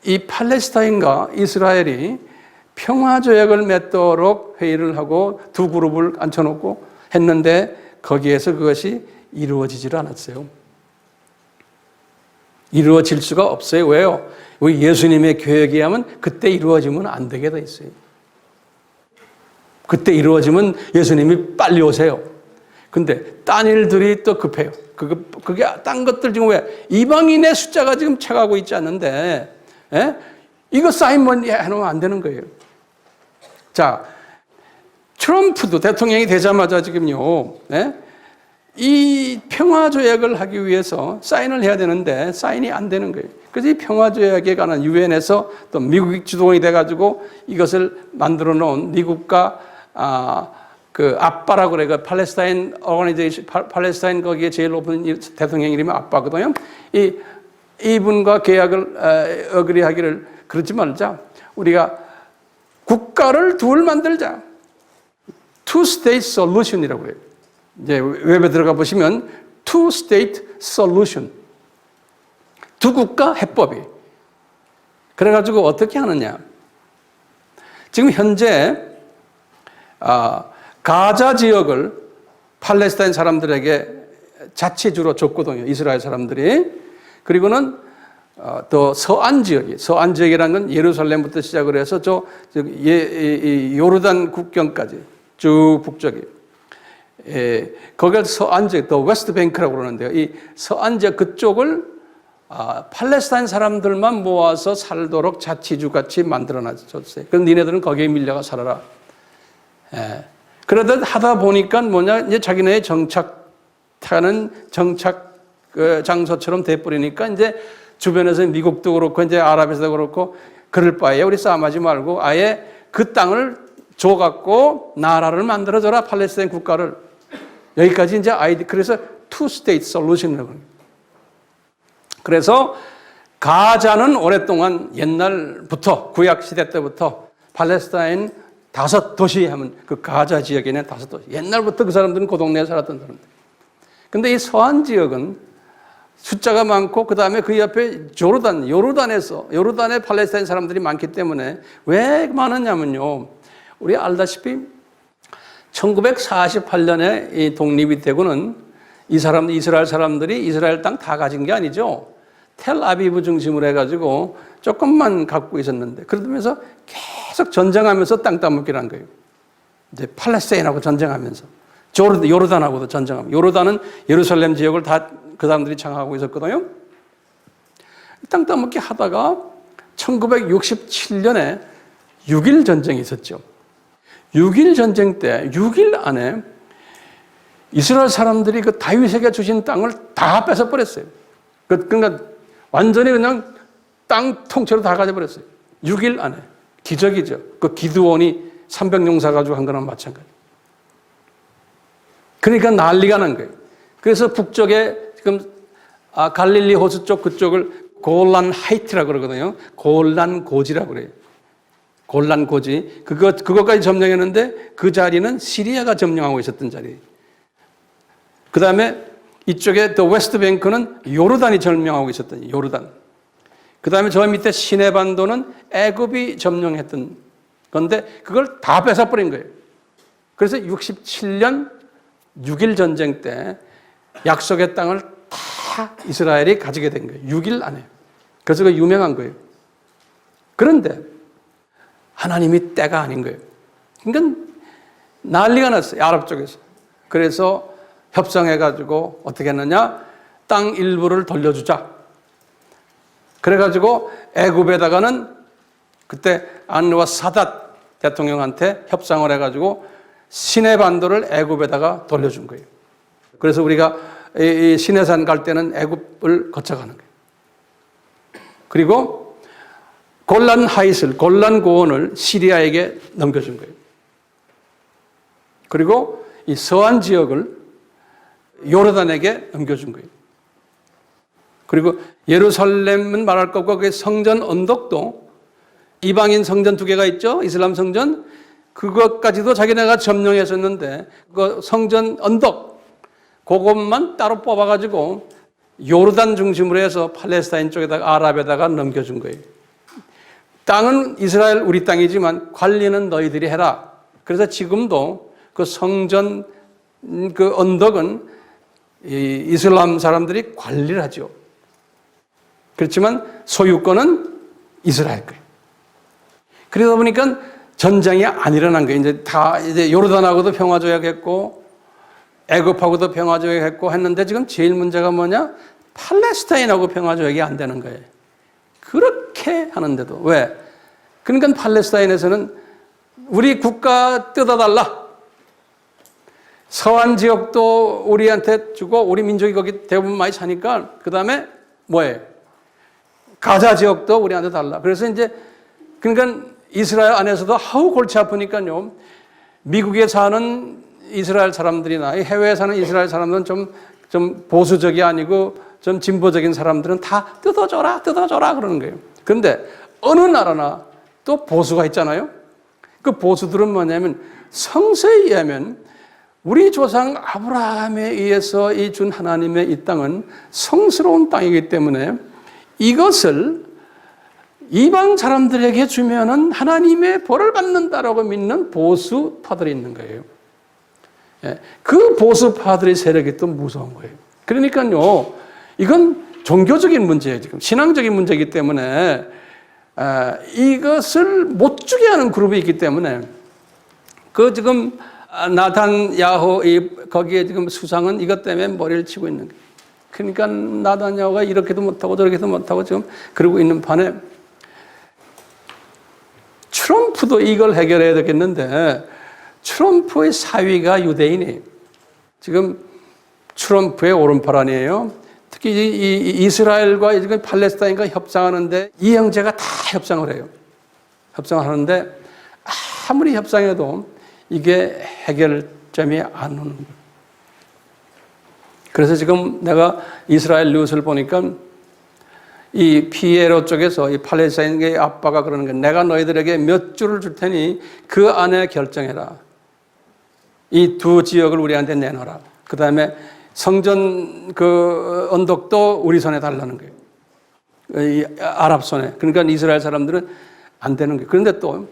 이 팔레스타인과 이스라엘이 평화조약을 맺도록 회의를 하고 두 그룹을 앉혀놓고 했는데 거기에서 그것이 이루어지질 않았어요. 이루어질 수가 없어요. 왜요? 우리 예수님의 교회에 하면 그때 이루어지면 안 되게 돼 있어요. 그때 이루어지면 예수님이 빨리 오세요. 근데 딴 일들이 또 급해요. 그게 딴 것들 지금 왜? 이방인의 숫자가 지금 차가고 있지 않는데, 이거 사인만 해놓으면 안 되는 거예요. 자, 트럼프도 대통령이 되자마자 지금요, 이 평화조약을 하기 위해서 사인을 해야 되는데 사인이 안 되는 거예요. 그래서 이 평화조약에 관한 유엔에서 또 미국이 주동이 돼가지고 이것을 만들어 놓은 미국과 그 아빠라고 그래. 그 팔레스타인 오거니제이션, 팔레스타인 거기에 제일 높은 대통령 이름이 아빠거든요. 이분과 계약을 어그리하기를 그러지 말자. 우리가 국가를 둘 만들자. Two State Solution이라고 해요. 이제 웹에 들어가 보시면 Two State Solution. 두 국가 해법이. 그래가지고 어떻게 하느냐. 지금 현재 가자 지역을 팔레스타인 사람들에게 자치주로 줬거든요. 이스라엘 사람들이. 그리고는 또 서안 지역이라는 건 예루살렘부터 시작을 해서 요르단 국경까지 쭉 북쪽에. 거기가 서안 지역, 또 웨스트 뱅크라고 그러는데요. 이 서안 지역 그쪽을 팔레스타인 사람들만 모아서 살도록 자치주 같이 만들어 놨었어요. 그럼 니네들은 거기에 밀려가 살아라. 그러다 하다 보니까 이제 자기네의 정착하는 정착 장소처럼 돼버리니까 이제 주변에서 미국도 그렇고 이제 아랍에서도 그렇고 그럴 바에 우리 싸움하지 말고 아예 그 땅을 줘갖고 나라를 만들어줘라, 팔레스타인 국가를. 여기까지 이제 그래서 투 스테이트 솔루션이라고 합니다. 그래서 가자는 오랫동안 옛날부터 구약 시대 때부터 팔레스타인 5도시 하면 그 가자 지역에 있는 5도시. 옛날부터 그 사람들은 그 동네에 살았던 사람들. 근데 이 서안 지역은 숫자가 많고 그 다음에 그 옆에 요르단에 팔레스타인 사람들이 많기 때문에 왜 많았냐면요. 우리 알다시피 1948년에 이 독립이 되고는 이스라엘 사람들이 이스라엘 땅 다 가진 게 아니죠. 텔아비브 중심으로 해가지고 조금만 갖고 있었는데 그러면서 계속 전쟁하면서 땅 따먹기를 한 거예요. 이제 팔레스타인하고 전쟁하면서 요르단하고도 전쟁하고 요르단은 예루살렘 지역을 다 그 사람들이 장악하고 있었거든요. 땅 따먹기 하다가 1967년에 6.1 전쟁이 있었죠. 6.1 전쟁 때 6일 안에 이스라엘 사람들이 그 다윗에게 주신 땅을 다 뺏어버렸어요. 그러니까 완전히 그냥 땅 통째로 다 가져버렸어요. 6일 안에. 기적이죠. 그 기드온이 300용사 가지고 한 거랑 마찬가지. 그러니까 난리가 난 거예요. 그래서 북쪽에 지금 갈릴리 호수 쪽 그쪽을 골란 하이트라고 그러거든요. 골란 고지라고 그래요. 골란 고지. 그것까지 점령했는데 그 자리는 시리아가 점령하고 있었던 자리예요. 그 다음에 이쪽에 더 웨스트 뱅크는 요르단이 점령하고 있었던 요르단. 그 다음에 저 밑에 시내 반도는 애굽이 점령했던 건데 그걸 다 뺏어버린 거예요. 그래서 67년 6.1 전쟁 때 약속의 땅을 다 이스라엘이 가지게 된 거예요. 6일 안에. 그래서 그 유명한 거예요. 그런데 하나님이 때가 아닌 거예요. 그러니까 난리가 났어요. 아랍 쪽에서. 그래서 협상해가지고 어떻게 했느냐? 땅 일부를 돌려주자. 그래가지고 애굽에다가는 그때 안루와 사닷 대통령한테 협상을 해가지고 시내 반도를 애굽에다가 돌려준 거예요. 그래서 우리가 이 시내산 갈 때는 애굽을 거쳐가는 거예요. 그리고 골란 하이슬, 골란 고원을 시리아에게 넘겨준 거예요. 그리고 이 서안 지역을 요르단에게 넘겨준 거예요. 그리고 예루살렘은 말할 것 없고 그 성전 언덕도 이방인 성전 2개가 있죠. 이슬람 성전. 그것까지도 자기네가 점령했었는데 그 성전 언덕 그것만 따로 뽑아가지고 요르단 중심으로 해서 팔레스타인 쪽에다가 아랍에다가 넘겨준 거예요. 땅은 이스라엘 우리 땅이지만 관리는 너희들이 해라. 그래서 지금도 그 성전 그 언덕은 이 이슬람 사람들이 관리를 하죠. 그렇지만 소유권은 이스라엘 거예요. 그러다 보니까 전쟁이 안 일어난 거예요. 이제 요르단하고도 평화 조약했고 애굽하고도 평화 조약했고 했는데 지금 제일 문제가 뭐냐? 팔레스타인하고 평화 조약이 안 되는 거예요. 그렇게 하는데도 왜? 그러니까 팔레스타인에서는 우리 국가 뜯어달라. 서안 지역도 우리한테 주고 우리 민족이 거기 대부분 많이 사니까 그 다음에 뭐예요? 가자 지역도 우리한테 달라. 그래서 이제 그러니까 이스라엘 안에서도 하우 골치 아프니까요. 미국에 사는 이스라엘 사람들이나 해외에 사는 이스라엘 사람들은 좀 보수적이 아니고 좀 진보적인 사람들은 다 뜯어줘라 그러는 거예요. 그런데 어느 나라나 또 보수가 있잖아요. 그 보수들은 뭐냐면 성서에 의하면 우리 조상 아브라함에 의해서 이 준 하나님의 이 땅은 성스러운 땅이기 때문에 이것을 이방 사람들에게 주면은 하나님의 벌을 받는다라고 믿는 보수파들이 있는 거예요. 그 보수파들의 세력이 또 무서운 거예요. 그러니까요, 이건 종교적인 문제예요. 지금 신앙적인 문제이기 때문에 이것을 못 주게 하는 그룹이 있기 때문에 그 지금 나단 야호 거기에 지금 수상은 이것 때문에 머리를 치고 있는 거예요. 그러니까 나단 야호가 이렇게도 못하고 저렇게도 못하고 지금 그러고 있는 판에 트럼프도 이걸 해결해야 되겠는데 트럼프의 사위가 유대인이에요. 지금 트럼프의 오른팔 아니에요. 특히 이 이스라엘과 지금 팔레스타인과 협상하는데 이 형제가 다 협상을 해요. 협상을 하는데 아무리 협상해도 이게 해결점이 안 오는 거예요. 그래서 지금 내가 이스라엘 뉴스를 보니까 이 피에로 쪽에서 이 팔레스타인의 아빠가 그러는 거예요. 내가 너희들에게 몇 주를 줄 테니 그 안에 결정해라. 이 두 지역을 우리한테 내놔라. 그 다음에 성전 그 언덕도 우리 손에 달라는 거예요. 이 아랍 손에. 그러니까 이스라엘 사람들은 안 되는 거예요. 그런데 또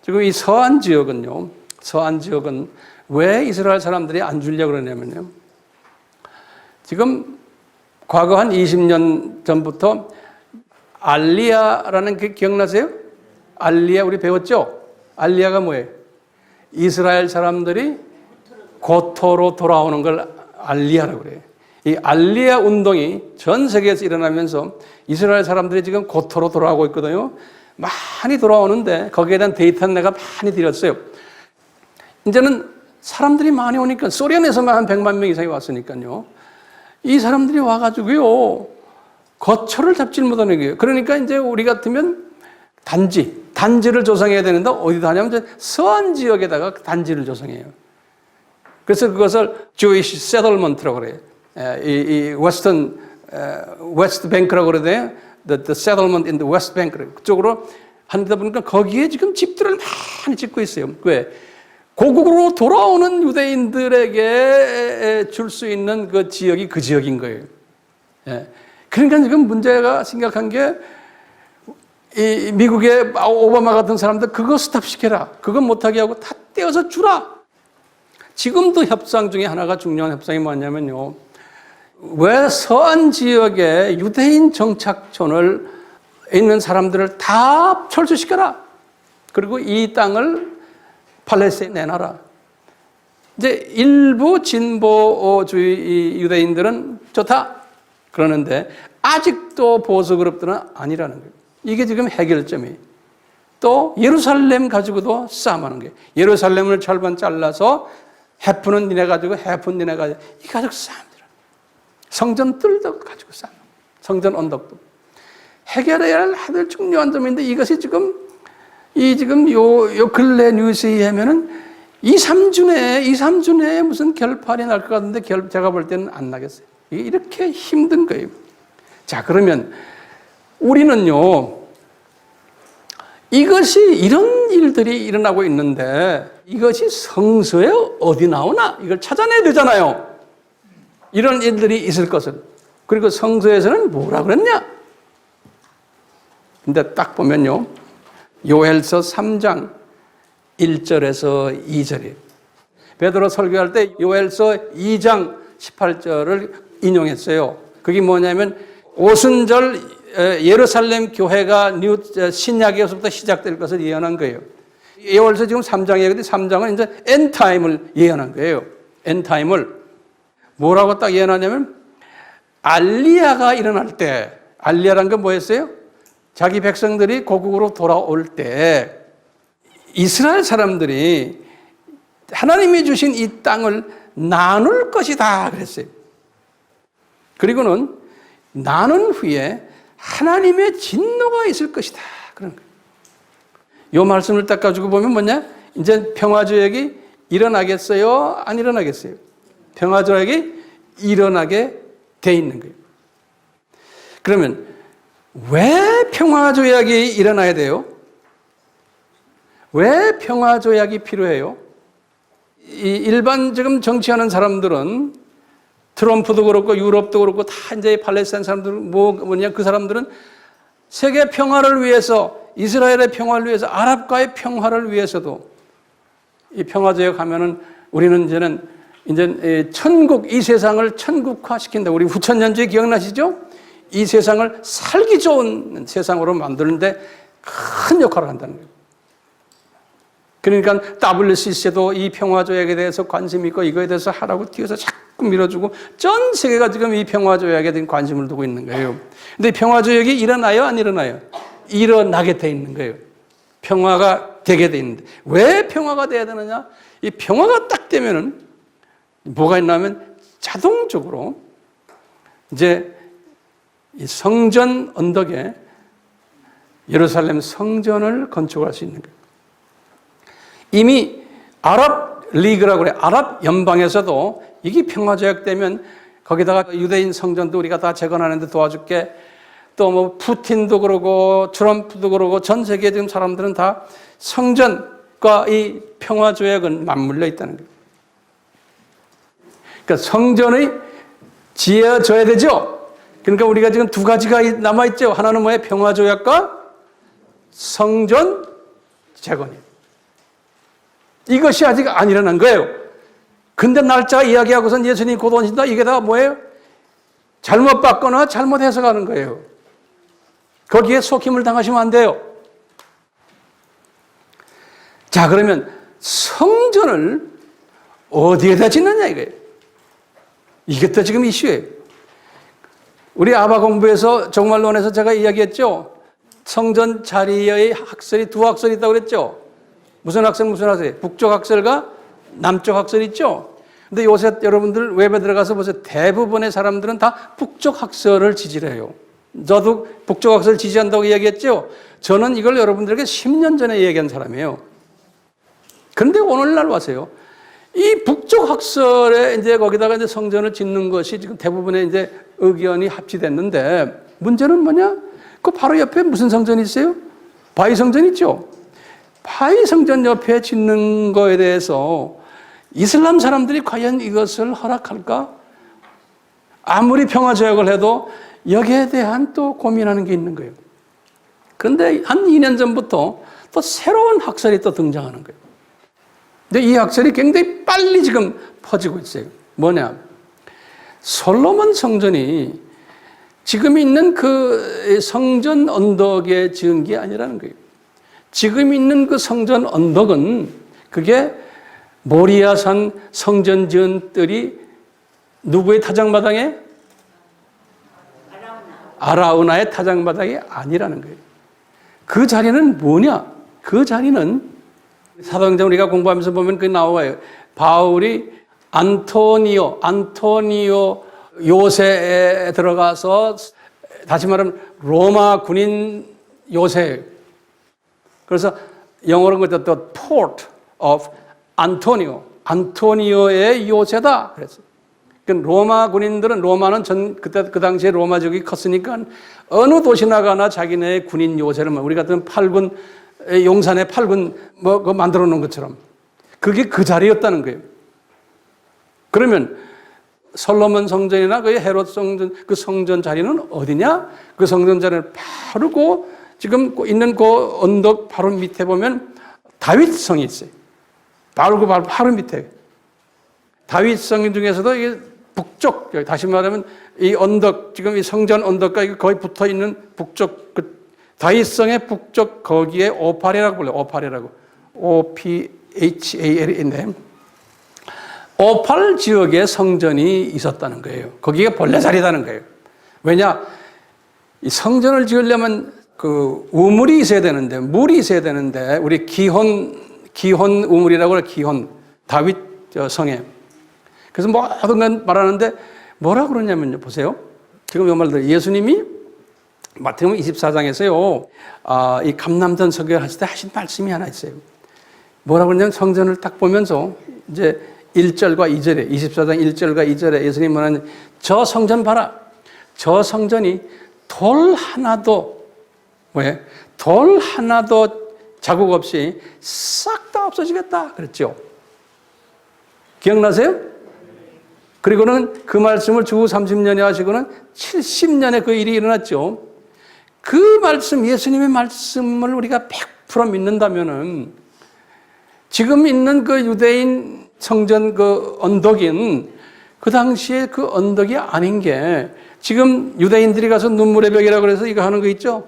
지금 이 서안 지역은 왜 이스라엘 사람들이 안 주려고 그러냐면요. 지금 과거 한 20년 전부터 알리야라는 게 기억나세요? 알리야 우리 배웠죠? 알리야가 뭐예요? 이스라엘 사람들이 고토로 돌아오는 걸 알리야라고 그래요. 이 알리야 운동이 전 세계에서 일어나면서 이스라엘 사람들이 지금 고토로 돌아오고 있거든요. 많이 돌아오는데 거기에 대한 데이터는 내가 많이 드렸어요. 이제는 사람들이 많이 오니까 소련에서만 한 100만 명 이상이 왔으니까요. 이 사람들이 와가지고요. 거처를 잡질 못하는 거예요. 그러니까 이제 우리 같으면 단지를 조성해야 되는데 어디다 하냐면 서안 지역에다가 단지를 조성해요. 그래서 그것을 Jewish settlement라고 그래요. 이 웨스트 뱅크라고 그러대요. The settlement in the West Bank. 그쪽으로 하다 보니까 거기에 지금 집들을 많이 짓고 있어요. 왜? 고국으로 돌아오는 유대인들에게 줄 수 있는 그 지역이 그 지역인 거예요. 그러니까 지금 문제가 심각한 게 이 미국의 오바마 같은 사람들 그거 스탑시켜라. 그거 못하게 하고 다 떼어서 주라. 지금도 협상 중에 하나가 중요한 협상이 뭐냐면요. 왜 서안 지역에 유대인 정착촌을 있는 사람들을 다 철수시켜라. 그리고 이 땅을 팔레스타인에 내놔라. 이제 일부 진보주의 유대인들은 좋다. 그러는데 아직도 보수 그룹들은 아니라는 거예요. 이게 지금 해결점이에요. 또 예루살렘 가지고도 싸움하는 거예요. 예루살렘을 절반 잘라서 해프는 니네 가지고 해프는 니네 가지고 이 가지고 싸움이라. 성전 뜰도 가지고 싸움. 성전 언덕도. 해결해야 할 아주 중요한 점인데 이것이 지금 요 근래 뉴스에 의하면은 2, 3주 내에 무슨 결판이 날 것 같은데 제가 볼 때는 안 나겠어요. 이게 이렇게 힘든 거예요. 자, 그러면 우리는요, 이것이 이런 일들이 일어나고 있는데 이것이 성서에 어디 나오나? 이걸 찾아내야 되잖아요. 이런 일들이 있을 것을. 그리고 성서에서는 뭐라 그랬냐? 근데 딱 보면요. 요엘서 3장 1절에서 2절이에요. 베드로 설교할 때 요엘서 2장 18절을 인용했어요. 그게 뭐냐면 오순절 예루살렘 교회가 신약에서부터 시작될 것을 예언한 거예요. 요엘서 지금 3장이에요. 3장은 이제 엔타임을 예언한 거예요. 엔타임을 뭐라고 딱 예언하냐면 알리야가 일어날 때, 알리야란 건 뭐였어요? 자기 백성들이 고국으로 돌아올 때 이스라엘 사람들이 하나님이 주신 이 땅을 나눌 것이다 그랬어요. 그리고는 나눈 후에 하나님의 진노가 있을 것이다 그런 거예요. 이 말씀을 딱 가지고 보면 뭐냐? 이제 평화조약이 일어나겠어요? 안 일어나겠어요? 평화조약이 일어나게 돼 있는 거예요. 그러면 왜 평화조약이 일어나야 돼요? 왜 평화조약이 필요해요? 이 일반 지금 정치하는 사람들은 트럼프도 그렇고 유럽도 그렇고 다 이제 팔레스타인 사람들 뭐냐 그 사람들은 세계 평화를 위해서 이스라엘의 평화를 위해서 아랍과의 평화를 위해서도 이 평화조약 하면은 우리는 이제 천국 이 세상을 천국화 시킨다. 우리 후천년주의 기억나시죠? 이 세상을 살기 좋은 세상으로 만드는데 큰 역할을 한다는 거예요. 그러니까 WCC도 이 평화조약에 대해서 관심이 있고 이거에 대해서 하라고 뒤에서 자꾸 밀어주고 전 세계가 지금 이 평화조약에 대한 관심을 두고 있는 거예요. 근데 평화조약이 일어나요? 안 일어나요? 일어나게 돼 있는 거예요. 평화가 되게 돼 있는데 왜 평화가 돼야 되느냐? 이 평화가 딱 되면은 뭐가 있냐면 자동적으로 이제 이 성전 언덕에 예루살렘 성전을 건축할 수 있는 거예요. 이미 아랍 리그라고 그래. 아랍 연방에서도 이게 평화조약 되면 거기다가 유대인 성전도 우리가 다 재건하는데 도와줄게. 또 뭐 푸틴도 그러고 트럼프도 그러고 전 세계 지금 사람들은 다 성전과 이 평화조약은 맞물려 있다는 거예요. 그러니까 성전이 지어져야 되죠. 그러니까 우리가 지금 두 가지가 남아있죠. 하나는 뭐예요? 평화조약과 성전 재건이에요. 이것이 아직 안 일어난 거예요. 근데 날짜 이야기하고선 예수님이 곧 오신다. 이게 다 뭐예요? 잘못 받거나 잘못 해석하는 거예요. 거기에 속임을 당하시면 안 돼요. 자, 그러면 성전을 어디에다 짓느냐 이거예요. 이것도 지금 이슈예요. 우리 아바 공부에서 종말론에서 제가 이야기했죠. 성전 자리의 학설이 두 학설이 있다고 그랬죠. 무슨 학설? 북쪽 학설과 남쪽 학설이 있죠. 근데 요새 여러분들 웹에 들어가서 보세요. 대부분의 사람들은 다 북쪽 학설을 지지를 해요. 저도 북쪽 학설을 지지한다고 이야기했죠. 저는 이걸 여러분들에게 10년 전에 얘기한 사람이에요. 그런데 오늘날 와서요. 이 북쪽 학설에 이제 거기다가 이제 성전을 짓는 것이 지금 대부분의 이제 의견이 합치됐는데 문제는 뭐냐? 그 바로 옆에 무슨 성전이 있어요? 바위 성전 있죠? 바위 성전 옆에 짓는 거에 대해서 이슬람 사람들이 과연 이것을 허락할까? 아무리 평화조약을 해도 여기에 대한 또 고민하는 게 있는 거예요. 그런데 한 2년 전부터 또 새로운 학설이 또 등장하는 거예요. 근데 이 학설이 굉장히 빨리 지금 퍼지고 있어요. 뭐냐? 솔로몬 성전이 지금 있는 그 성전 언덕에 지은 게 아니라는 거예요. 지금 있는 그 성전 언덕은 그게 모리아산 성전 지은 뜰이 누구의 타작마당에? 아라우나의 타작마당이 아니라는 거예요. 그 자리는 뭐냐? 그 자리는 사도행전 우리가 공부하면서 보면 그 나와요. 바울이 안토니오 요새에 들어가서 다시 말하면 로마 군인 요새. 그래서 영어로 그때 또 Port of 안토니오의 요새다. 그래서 로마 군인들은 로마는 그때 그 당시에 로마족이 컸으니까 어느 도시 나가나 자기네 군인 요새를 우리 같은 8군 용산에 8군 그거 만들어 놓은 것처럼 그게 그 자리였다는 거예요. 그러면 솔로몬 성전이나 그 헤롯 성전 그 성전 자리는 어디냐? 그 성전 자리는 바로 그 지금 있는 그 언덕 바로 밑에 보면 다윗성이 있어요. 바로 밑에. 다윗성 중에서도 이게 북쪽, 다시 말하면 이 언덕, 지금 이 성전 언덕과 거의 붙어 있는 북쪽, 그 다윗성의 북쪽 거기에 오팔이라고 불러요. 오팔이라고. OPHAL인데. 오팔 지역에 성전이 있었다는 거예요. 거기가 본래 자리다는 거예요. 왜냐? 이 성전을 지으려면 그 우물이 있어야 되는데, 물이 있어야 되는데, 우리 기혼 우물이라고 해요. 기혼. 다윗 성에. 그래서 모든 건 말하는데 뭐라 그러냐면요. 보세요. 지금 이 말들 예수님이 마태복음 24장에서요. 이 감람산 설교를 하실 때 하신 말씀이 하나 있어요. 뭐라 그러냐면 성전을 딱 보면서 이제 1절과 2절에 24장 1절과 2절에 예수님 말하는 저 성전 봐라. 저 성전이 돌 하나도 돌 하나도 자국 없이 싹 다 없어지겠다 그랬죠. 기억나세요? 그리고는 그 말씀을 주후 30년에 하시고는 70년에 그 일이 일어났죠. 그 말씀, 예수님의 말씀을 우리가 100% 믿는다면은 지금 있는 그 유대인 성전 그 언덕인 그 당시에 그 언덕이 아닌 게 지금 유대인들이 가서 눈물의 벽이라고 해서 이거 하는 거 있죠?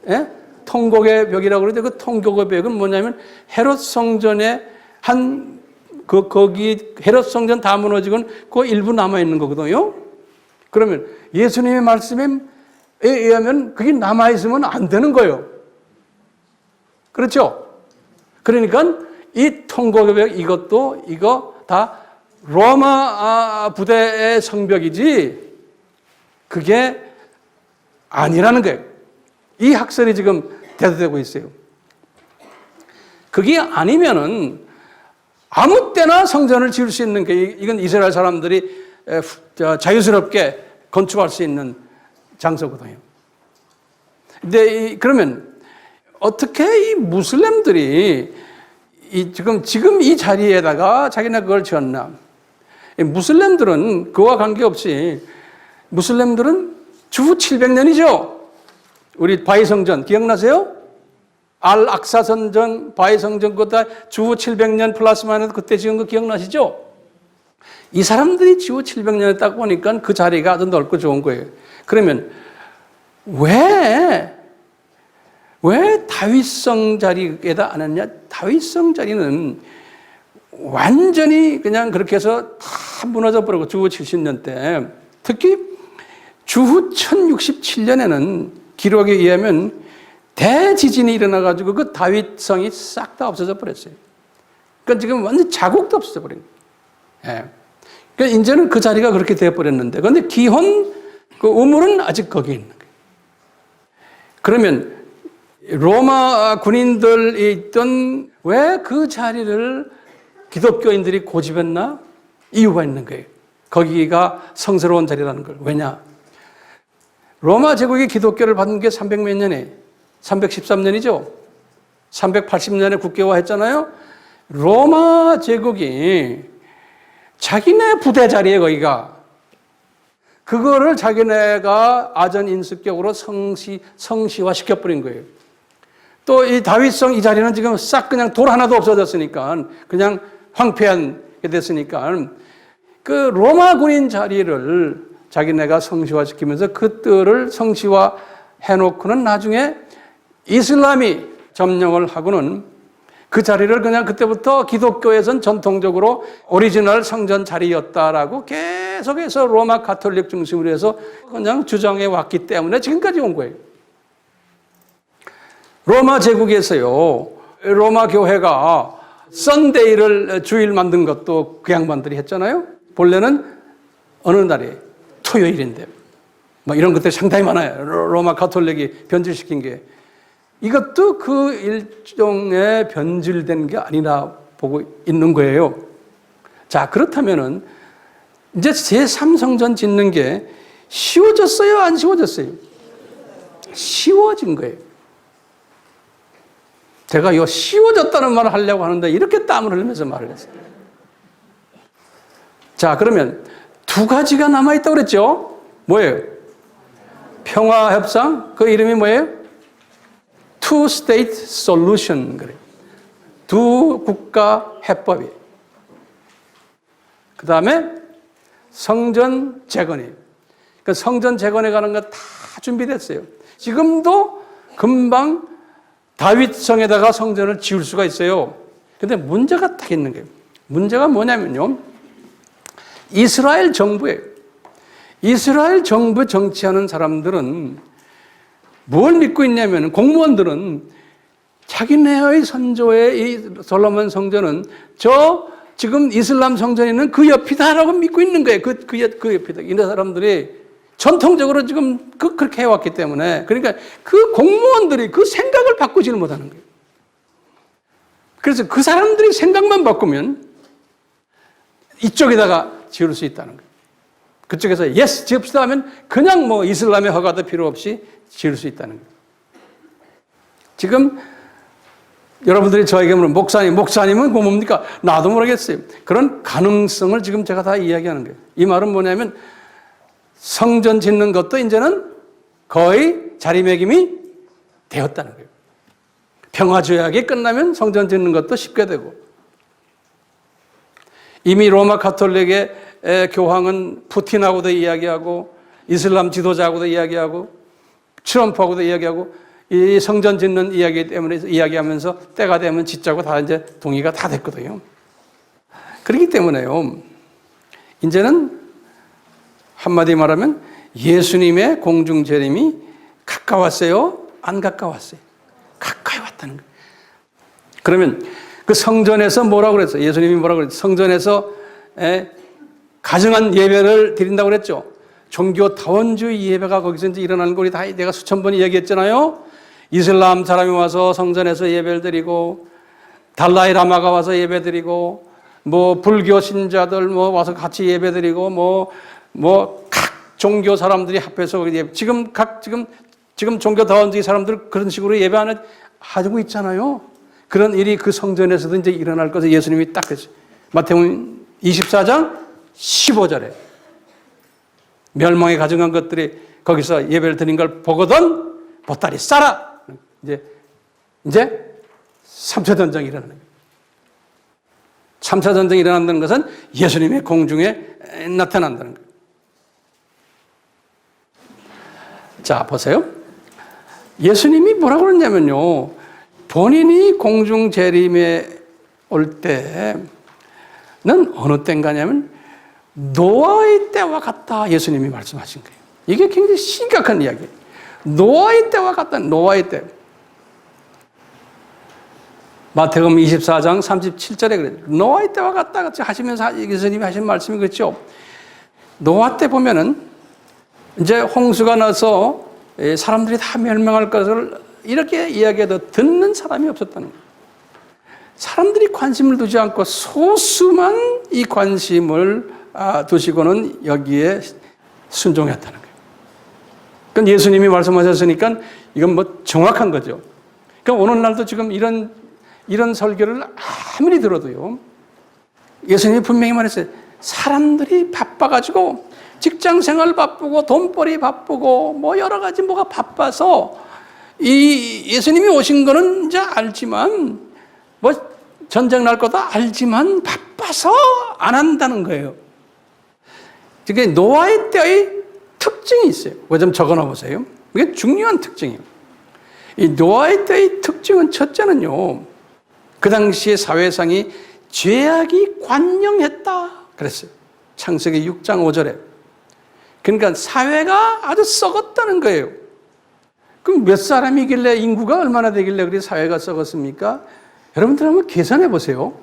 예? 통곡의 벽이라고 그러는데 그 통곡의 벽은 뭐냐면 헤롯 성전에 거기 헤롯 성전 다 무너지고는 그 일부 남아있는 거거든요. 그러면 예수님의 말씀에 의하면 그게 남아있으면 안 되는 거예요. 그렇죠? 그러니까 이 통곡의 벽 이거 다 로마 부대의 성벽이지 그게 아니라는 거예요. 이 학설이 지금 대두되고 있어요. 그게 아니면은 아무 때나 성전을 지을 수 있는 게 이건 이스라엘 사람들이 자유스럽게 건축할 수 있는 장소거든요. 근데 그러면 어떻게 이 무슬림들이 지금 이 자리에다가 자기네 그걸 지었나? 무슬림들은 그와 관계없이 무슬림들은 주후 700년이죠. 우리 바위 성전 기억나세요? 알 악사 성전, 바위 성전 그다 주후 700년 플러스 마이너스 그때 지은 거 기억나시죠? 이 사람들이 주후 700년에 딱 보니까 그 자리가 아주 넓고 좋은 거예요. 그러면 왜 다윗성 자리에다 안 했냐? 다윗성 자리는 완전히 그냥 그렇게 해서 다 무너져 버리고 주후 70년 때 특히 주후 1067년에는 기록에 의하면 대지진이 일어나가지고 그 다윗성이 싹 다 없어져 버렸어요. 그러니까 지금 완전 자국도 없어져 버린 거예요. 예. 그러니까 이제는 그 자리가 그렇게 되어버렸는데, 그런데 기혼 그 우물은 아직 거기 있는 거예요. 그러면 로마 군인들이 있던 왜 그 자리를 기독교인들이 고집했나? 이유가 있는 거예요. 거기가 성스러운 자리라는 걸. 왜냐? 로마 제국이 기독교를 받은 게 300몇 년에 313년이죠. 380년에 국교화했잖아요. 로마 제국이 자기네 부대 자리에 거기가 그거를 자기네가 아전 인수격으로 성시화 시켜버린 거예요. 또 이 다윗성 이 자리는 지금 싹 그냥 돌 하나도 없어졌으니까 그냥 황폐한 게 됐으니까 그 로마 군인 자리를 자기네가 성시화시키면서 그들을 성시화 해놓고는 나중에 이슬람이 점령을 하고는 그 자리를 그냥 그때부터 기독교에선 전통적으로 오리지널 성전 자리였다라고 계속해서 로마 가톨릭 중심으로 해서 그냥 주장해 왔기 때문에 지금까지 온 거예요. 로마 제국에서요, 로마 교회가 썬데이를 주일 만든 것도 그 양반들이 했잖아요. 본래는 어느 날이에요? 토요일인데. 막 이런 것들이 상당히 많아요. 로마 가톨릭이 변질시킨 게. 이것도 그 일종의 변질된 게 아니라 보고 있는 거예요. 자, 그렇다면은 이제 제3성전 짓는 게 쉬워졌어요? 안 쉬워졌어요? 쉬워진 거예요. 제가 이 쉬워졌다는 말을 하려고 하는데 이렇게 땀을 흘리면서 말을 했어요. 자, 그러면 두 가지가 남아있다고 그랬죠? 뭐예요? 평화협상? 그 이름이 뭐예요? Two State Solution. 그래요. 두 국가 해법이에요. 그 다음에 성전 재건이에요. 그 성전 재건에 관한 거 다 준비됐어요. 지금도 금방 다윗성에다가 성전을 지을 수가 있어요. 근데 문제가 딱 있는 거예요. 문제가 뭐냐면요. 이스라엘 정부예요. 이스라엘 정부 정치하는 사람들은 뭘 믿고 있냐면 공무원들은 자기네의 선조의 이 솔로몬 성전은 저 지금 이슬람 성전에 있는 그 옆이다라고 믿고 있는 거예요. 그 옆이다. 이 사람들이 전통적으로 지금 그렇게 해왔기 때문에 그러니까 그 공무원들이 그 생각을 바꾸지를 못하는 거예요. 그래서 그 사람들이 생각만 바꾸면 이쪽에다가 지을 수 있다는 거예요. 그쪽에서 예스 지읍시다 하면 그냥 뭐 이슬람의 허가도 필요 없이 지을 수 있다는 거예요. 지금 여러분들이 저에게 물으면 목사님은 뭐 뭡니까? 나도 모르겠어요. 그런 가능성을 지금 제가 다 이야기하는 거예요. 이 말은 뭐냐면 성전 짓는 것도 이제는 거의 자리매김이 되었다는 거예요. 평화조약이 끝나면 성전 짓는 것도 쉽게 되고 이미 로마 가톨릭의 교황은 푸틴하고도 이야기하고 이슬람 지도자하고도 이야기하고 트럼프하고도 이야기하고 이 성전 짓는 이야기 때문에 이야기하면서 때가 되면 짓자고 다 이제 동의가 다 됐거든요. 그렇기 때문에요. 이제는 한마디 말하면 예수님의 공중 재림이 가까웠어요? 안 가까웠어요? 가까이 왔다는 거예요. 그러면 그 성전에서 뭐라고 그랬어요? 예수님이 뭐라고 그랬어요? 성전에서 가정한 예배를 드린다고 그랬죠. 종교 다원주의 예배가 거기서 이제 일어나는 걸 다 내가 수천 번 이야기했잖아요. 이슬람 사람이 와서 성전에서 예배를 드리고 달라이 라마가 와서 예배 드리고 뭐 불교 신자들 뭐 와서 같이 예배 드리고 뭐 각 종교 사람들이 합해서 지금 종교 다원주의 사람들 그런 식으로 예배 안 하고 있잖아요. 그런 일이 그 성전에서도 이제 일어날 것을 예수님이 딱 했어요. 마태복음 24장 15절에 멸망에 가증한 것들이 거기서 예배를 드린 걸 보거든 보따리 싸라. 이제 3차 전쟁이 일어나는 거예요. 3차 전쟁이 일어난다는 것은 예수님의 공중에 나타난다는 거예요. 자, 보세요. 예수님이 뭐라고 그랬냐면요. 본인이 공중 재림에 올 때는 어느 때인가냐면 노아의 때와 같다 예수님이 말씀하신 거예요. 이게 굉장히 심각한 이야기예요. 노아의 때와 같다. 노아의 때. 마태복음 24장 37절에 그래요. 노아의 때와 같다 같이 하시면서 예수님이 하신 말씀이 그렇죠. 노아 때 보면은 이제 홍수가 나서 사람들이 다 멸망할 것을 이렇게 이야기해도 듣는 사람이 없었다는 거예요. 사람들이 관심을 두지 않고 소수만 이 관심을 두시고는 여기에 순종했다는 거예요. 그러니까 예수님이 말씀하셨으니까 이건 뭐 정확한 거죠. 그러니까 오늘날도 지금 이런 설교를 아무리 들어도요, 예수님이 분명히 말했어요. 사람들이 바빠가지고 직장 생활 바쁘고 돈벌이 바쁘고 뭐 여러 가지 뭐가 바빠서 이 예수님이 오신 거는 이제 알지만 뭐 전쟁 날 거다 알지만 바빠서 안 한다는 거예요. 그게 노아의 때의 특징이 있어요. 그거 좀 적어놔 보세요. 이게 중요한 특징이에요. 이 노아의 때의 특징은 첫째는요, 그 당시의 사회상이 죄악이 관영했다 그랬어요. 창세기 6장 5절에. 그러니까 사회가 아주 썩었다는 거예요. 그럼 몇 사람이길래, 인구가 얼마나 되길래 그렇게 사회가 썩었습니까? 여러분들 한번 계산해 보세요.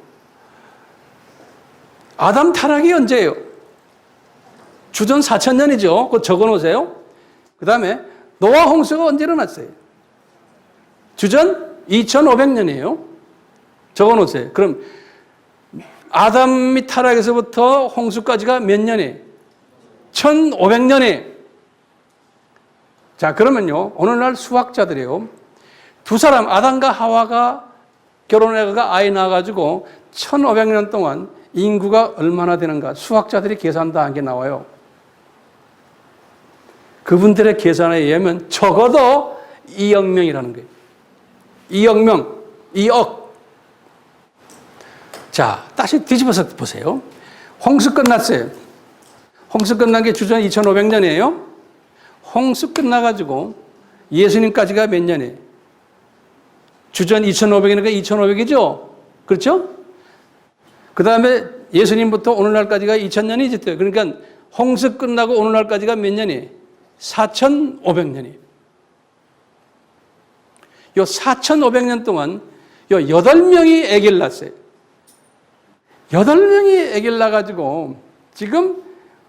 아담 타락이 언제예요? 주전 4,000년이죠. 그거 적어 놓으세요. 그 다음에 노아 홍수가 언제 일어났어요? 주전 2,500년이에요. 적어 놓으세요. 그럼 아담이 타락에서부터 홍수까지가 몇 년이에요? 1,500년이에요. 자, 그러면요, 오늘날 수학자들이요, 두 사람, 아담과 하와가 결혼해가 아이 낳아가지고 1,500년 동안 인구가 얼마나 되는가 수학자들이 계산 다 한 게 나와요. 그분들의 계산에 의하면 적어도 2억 명이라는 거예요. 2억 명, 2억. 자, 다시 뒤집어서 보세요. 홍수 끝났어요. 홍수 끝난 게 주전 2,500년이에요. 홍수 끝나가지고 예수님까지가 몇 년이에요? 주전 2,500이니까 2,500이죠? 그렇죠? 그 다음에 예수님부터 오늘날까지가 2,000년이 됐어요. 그러니까 홍수 끝나고 오늘날까지가 몇 년이에요? 4,500년이에요. 요 4,500년 동안 요 8명이 아기를 낳았어요. 8명이 아기를 낳아가지고 지금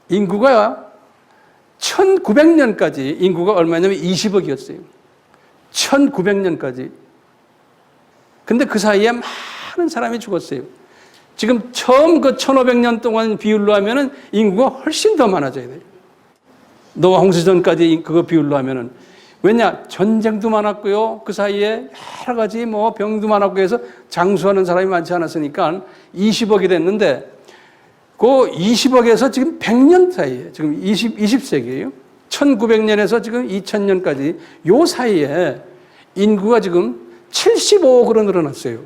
인구가 1900년까지 인구가 얼마냐면 20억이었어요. 1900년까지. 근데 그 사이에 많은 사람이 죽었어요. 지금 처음 그 1500년 동안 비율로 하면은 인구가 훨씬 더 많아져야 돼요. 노아 홍수 전까지 그거 비율로 하면은. 왜냐? 전쟁도 많았고요. 그 사이에 여러 가지 뭐 병도 많았고 해서 장수하는 사람이 많지 않았으니까 20억이 됐는데 그 20억에서 지금 100년 사이에, 지금 20세기예요. 1900년에서 지금 2000년까지 요 사이에 인구가 지금 75억으로 늘어났어요.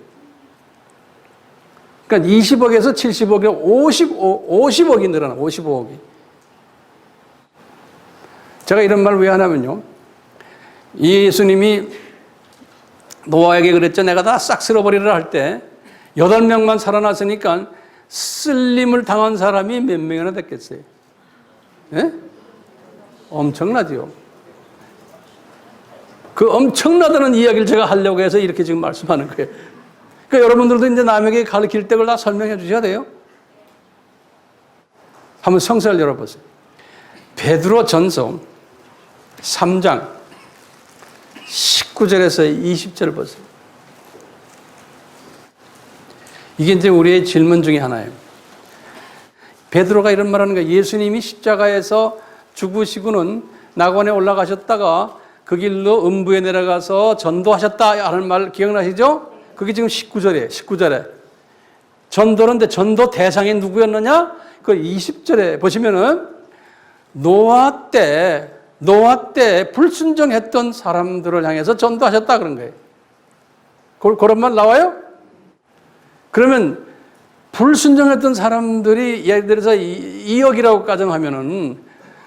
그러니까 20억에서 70억에 50억이 늘어나, 55억이. 제가 이런 말을 왜 하냐면요. 예수님이 노아에게 그랬죠. 내가 다 싹 쓸어버리라 할 때 8명만 살아났으니까 쓸림을 당한 사람이 몇 명이나 됐겠어요? 예? 엄청나죠. 그 엄청나다는 이야기를 제가 하려고 해서 이렇게 지금 말씀하는 거예요. 그러니까 여러분들도 이제 남에게 가르칠 때 그걸 다 설명해 주셔야 돼요. 한번 성서를 열어보세요. 베드로 전서 3장 19절에서 20절 보세요. 이게 이제 우리의 질문 중에 하나예요. 베드로가 이런 말 하는 거예요. 예수님이 십자가에서 죽으시고는 낙원에 올라가셨다가 그 길로 음부에 내려가서 전도하셨다 하는 말 기억나시죠? 그게 지금 19절이에요. 19절에. 전도는데 전도 대상이 누구였느냐? 그 20절에 보시면은 노아 때 불순종했던 사람들을 향해서 전도하셨다 그런 거예요. 그런 말 나와요? 그러면 불순종했던 사람들이 예를 들어서 2억이라고 가정하면은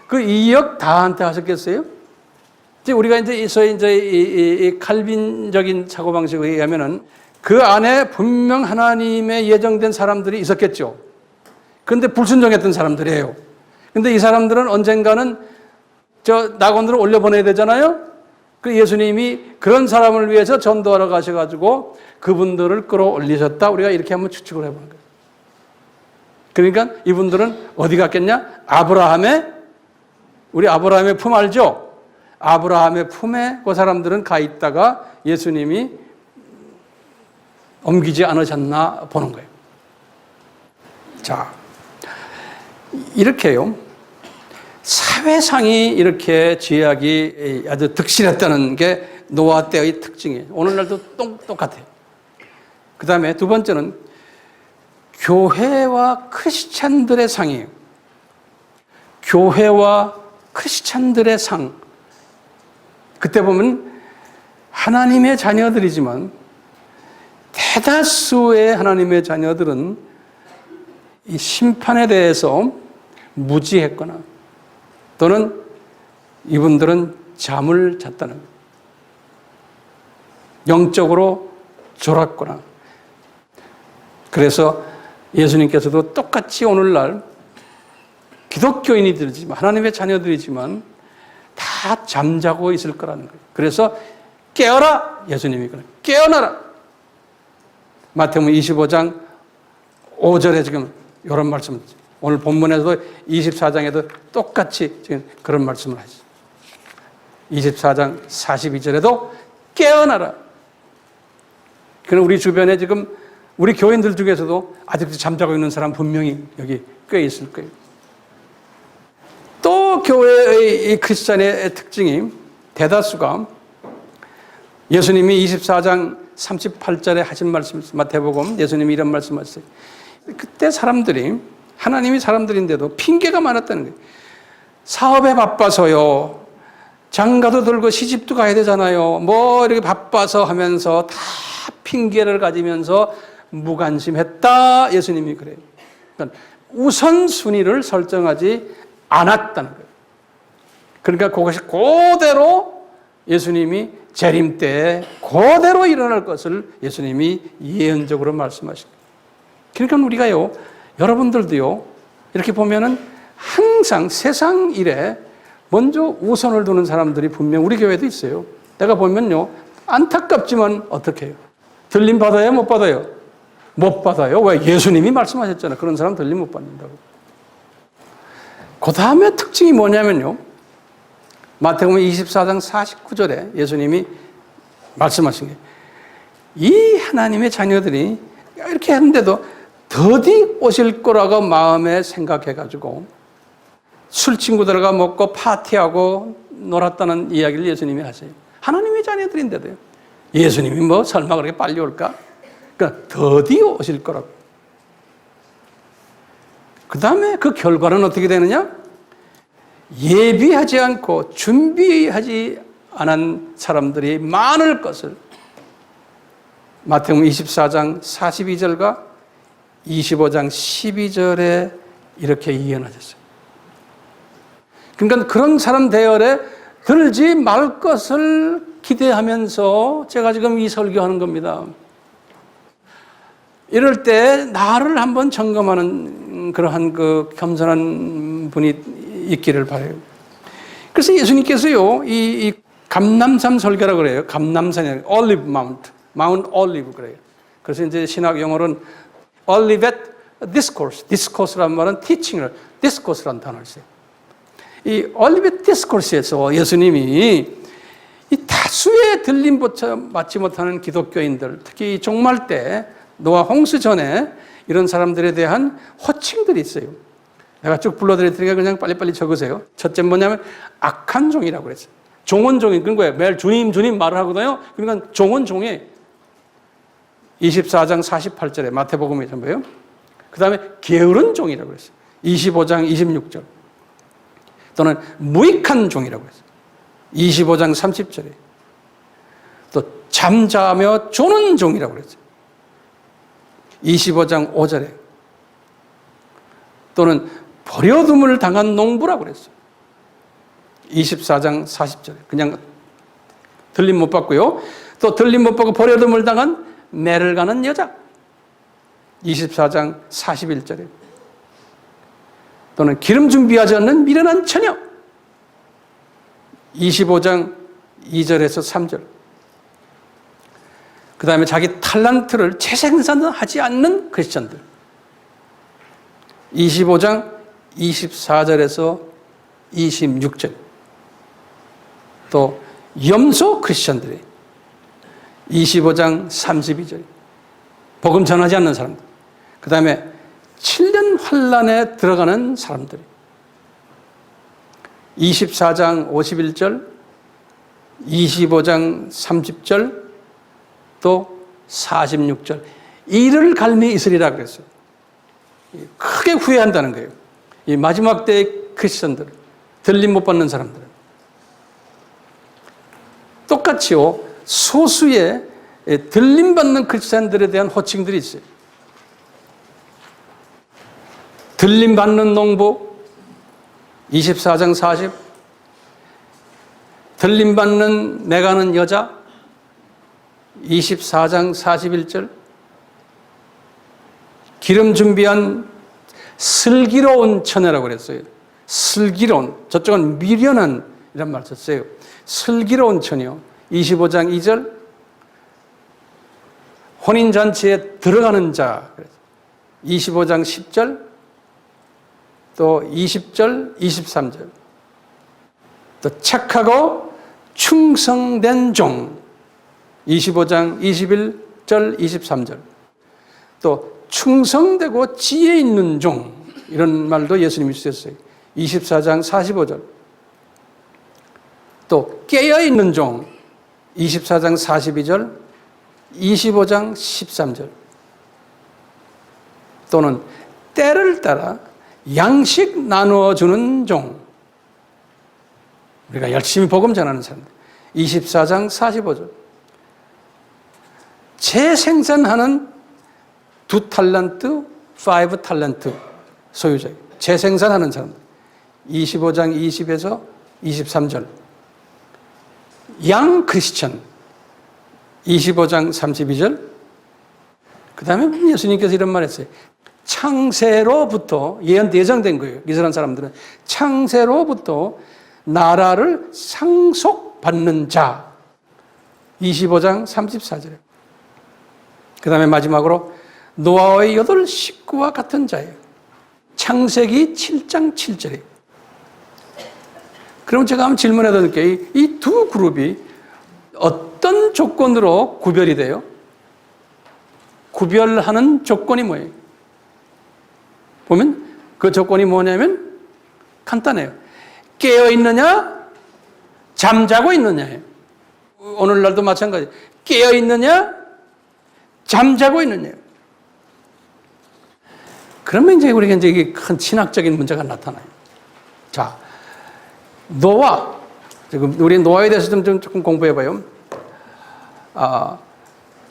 그 2억 다한테 하셨겠어요? 이제 우리가 이제 소위 이 칼빈적인 사고방식에 의하면은 그 안에 분명 하나님의 예정된 사람들이 있었겠죠. 그런데 불순종했던 사람들이에요. 근데 이 사람들은 언젠가는 저 낙원으로 올려보내야 되잖아요. 그 예수님이 그런 사람을 위해서 전도하러 가셔가지고 그분들을 끌어올리셨다. 우리가 이렇게 한번 추측을 해보는 거예요. 그러니까 이분들은 어디 갔겠냐? 아브라함의 우리 아브라함의 품 알죠? 아브라함의 품에 그 사람들은 가 있다가 예수님이 옮기지 않으셨나 보는 거예요. 자, 이렇게요. 사회상이 이렇게 죄악이 아주 득실했다는 게 노아 때의 특징이에요. 오늘날도 똑같아요. 그 다음에 두 번째는 교회와 크리스찬들의 상이에요. 교회와 크리스찬들의 상. 그때 보면 하나님의 자녀들이지만 대다수의 하나님의 자녀들은 이 심판에 대해서 무지했거나 또는 이분들은 잠을 잤다는 거예요. 영적으로 졸았거나. 그래서 예수님께서도 똑같이 오늘날 기독교인이들이지만 하나님의 자녀들이지만 다 잠자고 있을 거라는 거예요. 그래서 깨어라! 예수님이 그래요. 깨어나라! 마태복음 25장 5절에 지금 이런 말씀, 오늘 본문에서도 24장에도 똑같이 지금 그런 말씀을 하죠. 24장 42절에도 깨어나라. 그럼 우리 주변에 지금 우리 교인들 중에서도 아직도 잠자고 있는 사람 분명히 여기 꽤 있을 거예요. 또 교회의 이 크리스찬의 특징이 대다수가 예수님이 24장 38절에 하신 말씀, 마태복음 예수님이 이런 말씀하셨어요. 그때 사람들이 하나님이 사람들인데도 핑계가 많았다는 거예요. 사업에 바빠서요. 장가도 들고 시집도 가야 되잖아요. 뭐 이렇게 바빠서 하면서 다 핑계를 가지면서 무관심했다. 예수님이 그래요. 그러니까 우선순위를 설정하지 않았다는 거예요. 그러니까 그것이 그대로 예수님이 재림 때에 그대로 일어날 것을 예수님이 예언적으로 말씀하신 거예요. 그러니까 우리가요, 여러분들도요, 이렇게 보면은 항상 세상 일에 먼저 우선을 두는 사람들이 분명 우리 교회도 있어요. 내가 보면요, 안타깝지만 어떻게 해요? 들림 받아요? 못 받아요? 못 받아요. 왜? 예수님이 말씀하셨잖아요. 그런 사람 들림 못 받는다고. 그 다음에 특징이 뭐냐면요, 마태복음 24장 49절에 예수님이 말씀하신 게, 이 하나님의 자녀들이 이렇게 했는데도 더디 오실 거라고 마음에 생각해가지고 술 친구들과 먹고 파티하고 놀았다는 이야기를 예수님이 하세요. 하나님의 자녀들인데도요. 예수님이 뭐 설마 그렇게 빨리 올까? 그러니까 더디 오실 거라고. 그 다음에 그 결과는 어떻게 되느냐? 예비하지 않고 준비하지 않은 사람들이 많을 것을 마태복음 24장 42절과 25장 12절에 이렇게 예언하셨어요. 그러니까 그런 사람 대열에 들지 말 것을 기대하면서 제가 지금 이 설교하는 겁니다. 이럴 때 나를 한번 점검하는 그러한 그 겸손한 분이 있기를 바라요. 그래서 예수님께서요, 이 감람산 설교라고 그래요. 감람산이 올리브 마운트, 마운트 올리브 그래요. 그래서 이제 신학 용어로는 Olivet Discourse, Discourse라는 말은 teaching을, Discourse라는 단어를 써요. 이 Olivet Discourse에서 예수님이 이 다수의 들림 받지 못하는 기독교인들, 특히 이 종말 때 노아 홍수 전에 이런 사람들에 대한 호칭들이 있어요. 내가 쭉 불러드릴 테니까 그냥 빨리빨리 적으세요. 첫째 뭐냐면 악한 종이라고 그랬어요. 종은 종이, 그런 거예요. 매일 주님, 주님 말을 하거든요. 그러니까 종은 종이 24장 48절에 마태복음에 전부예요. 그 다음에 게으른 종이라고 그랬어요. 25장 26절. 또는 무익한 종이라고 했어요. 25장 30절에. 또 잠자며 조는 종이라고 그랬어요. 25장 5절에. 또는 버려둠을 당한 농부라고 그랬어요. 24장 40절에. 그냥 들림 못 받고요. 또 들림 못 받고 버려둠을 당한 매를 가는 여자. 24장 41절에. 또는 기름 준비하지 않는 미련한 처녀. 25장 2절에서 3절. 그 다음에 자기 탤런트를 재생산하지 않는 크리스천들. 25장 24절에서 26절. 또 염소 크리스천들이 25장 32절. 복음 전하지 않는 사람들. 그 다음에 7년 환란에 들어가는 사람들이 24장 51절, 25장 30절, 또 46절. 이를 갈미 있으리라 그랬어요. 크게 후회한다는 거예요. 이 마지막 때의 크리스천들, 들림 못 받는 사람들은. 똑같이요, 소수의 들림 받는 크리스천들에 대한 호칭들이 있어요. 들림 받는 농부, 24장 40. 들림 받는 매가는 여자, 24장 41절. 기름 준비한 슬기로운 처녀라고 그랬어요. 슬기로운, 저쪽은 미련한 이란 말 썼어요. 슬기로운 처녀, 25장 2절. 혼인잔치에 들어가는 자, 25장 10절. 또 20절, 23절. 또 착하고 충성된 종, 25장 21절, 23절. 또 충성되고 지혜 있는 종, 이런 말도 예수님이 쓰셨어요. 24장 45절. 또 깨어있는 종, 24장 42절, 25장 13절. 또는 때를 따라 양식 나누어주는 종, 우리가 열심히 복음 전하는 사람들, 24장 45절. 재생산하는 2달란트, 5달란트 소유자, 재생산하는 사람들, 25장 20에서 23절. 양 크리스천, 25장 32절. 그 다음에 예수님께서 이런 말 했어요. 창세로부터, 예언 예정된 거예요. 이스라엘 사람들은 창세로부터 나라를 상속받는 자, 25장 34절에. 그 다음에 마지막으로 노아의 8 식구와 같은 자예요. 창세기 7장 7절에. 그럼 제가 한번 질문해 드릴게요. 이 두 그룹이 어떤 조건으로 구별이 돼요? 구별하는 조건이 뭐예요? 보면 그 조건이 뭐냐면 간단해요. 깨어 있느냐, 잠자고 있느냐예요. 오늘날도 마찬가지. 깨어 있느냐, 잠자고 있느냐. 그러면 이제 우리가 이제 이게 큰 신학적인 문제가 나타나요. 자, 노아. 지금 우리 노아에 대해서 좀 조금 공부해봐요.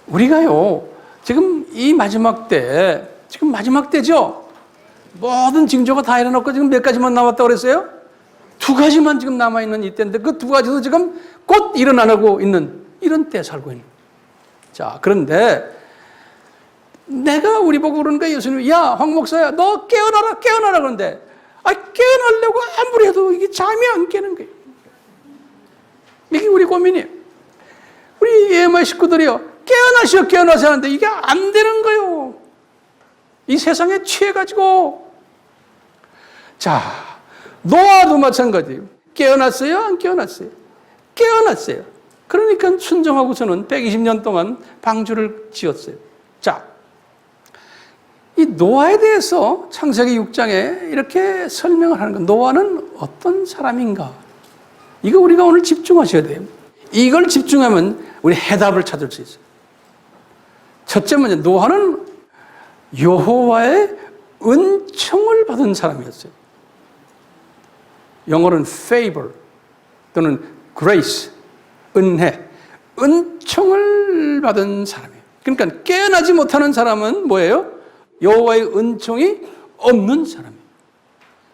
우리가요, 지금 이 마지막 때, 지금 마지막 때죠? 모든 징조가 다 일어났고 지금 몇 가지만 남았다고 그랬어요? 2가지만 지금 남아있는 이때인데 그 2가지도 지금 곧 일어나고 있는 이런 때에 살고 있는. 자, 그런데 내가 우리 보고 그러는 거야. 예수님이, 야, 황 목사야, 너 깨어나라, 깨어나라. 그런데, 깨어나려고 아무리 해도 이게 잠이 안 깨는 거예요. 이게 우리 고민이에요. 우리 예마 식구들이요, 깨어나시오, 깨어나세요 하는데 이게 안 되는 거예요. 이 세상에 취해가지고. 자, 노아도 마찬가지예요. 깨어났어요? 안 깨어났어요? 깨어났어요. 그러니까 순종하고서는 120년 동안 방주를 지었어요. 자, 이 노아에 대해서 창세기 6장에 이렇게 설명을 하는 건, 노아는 어떤 사람인가? 이거 우리가 오늘 집중하셔야 돼요. 이걸 집중하면 우리 해답을 찾을 수 있어요. 첫째 문제, 노아는 여호와의 은총을 받은 사람이었어요. 영어로는 favor 또는 grace, 은혜, 은총을 받은 사람이에요. 그러니까 깨어나지 못하는 사람은 뭐예요? 여호와의 은총이 없는 사람이에요.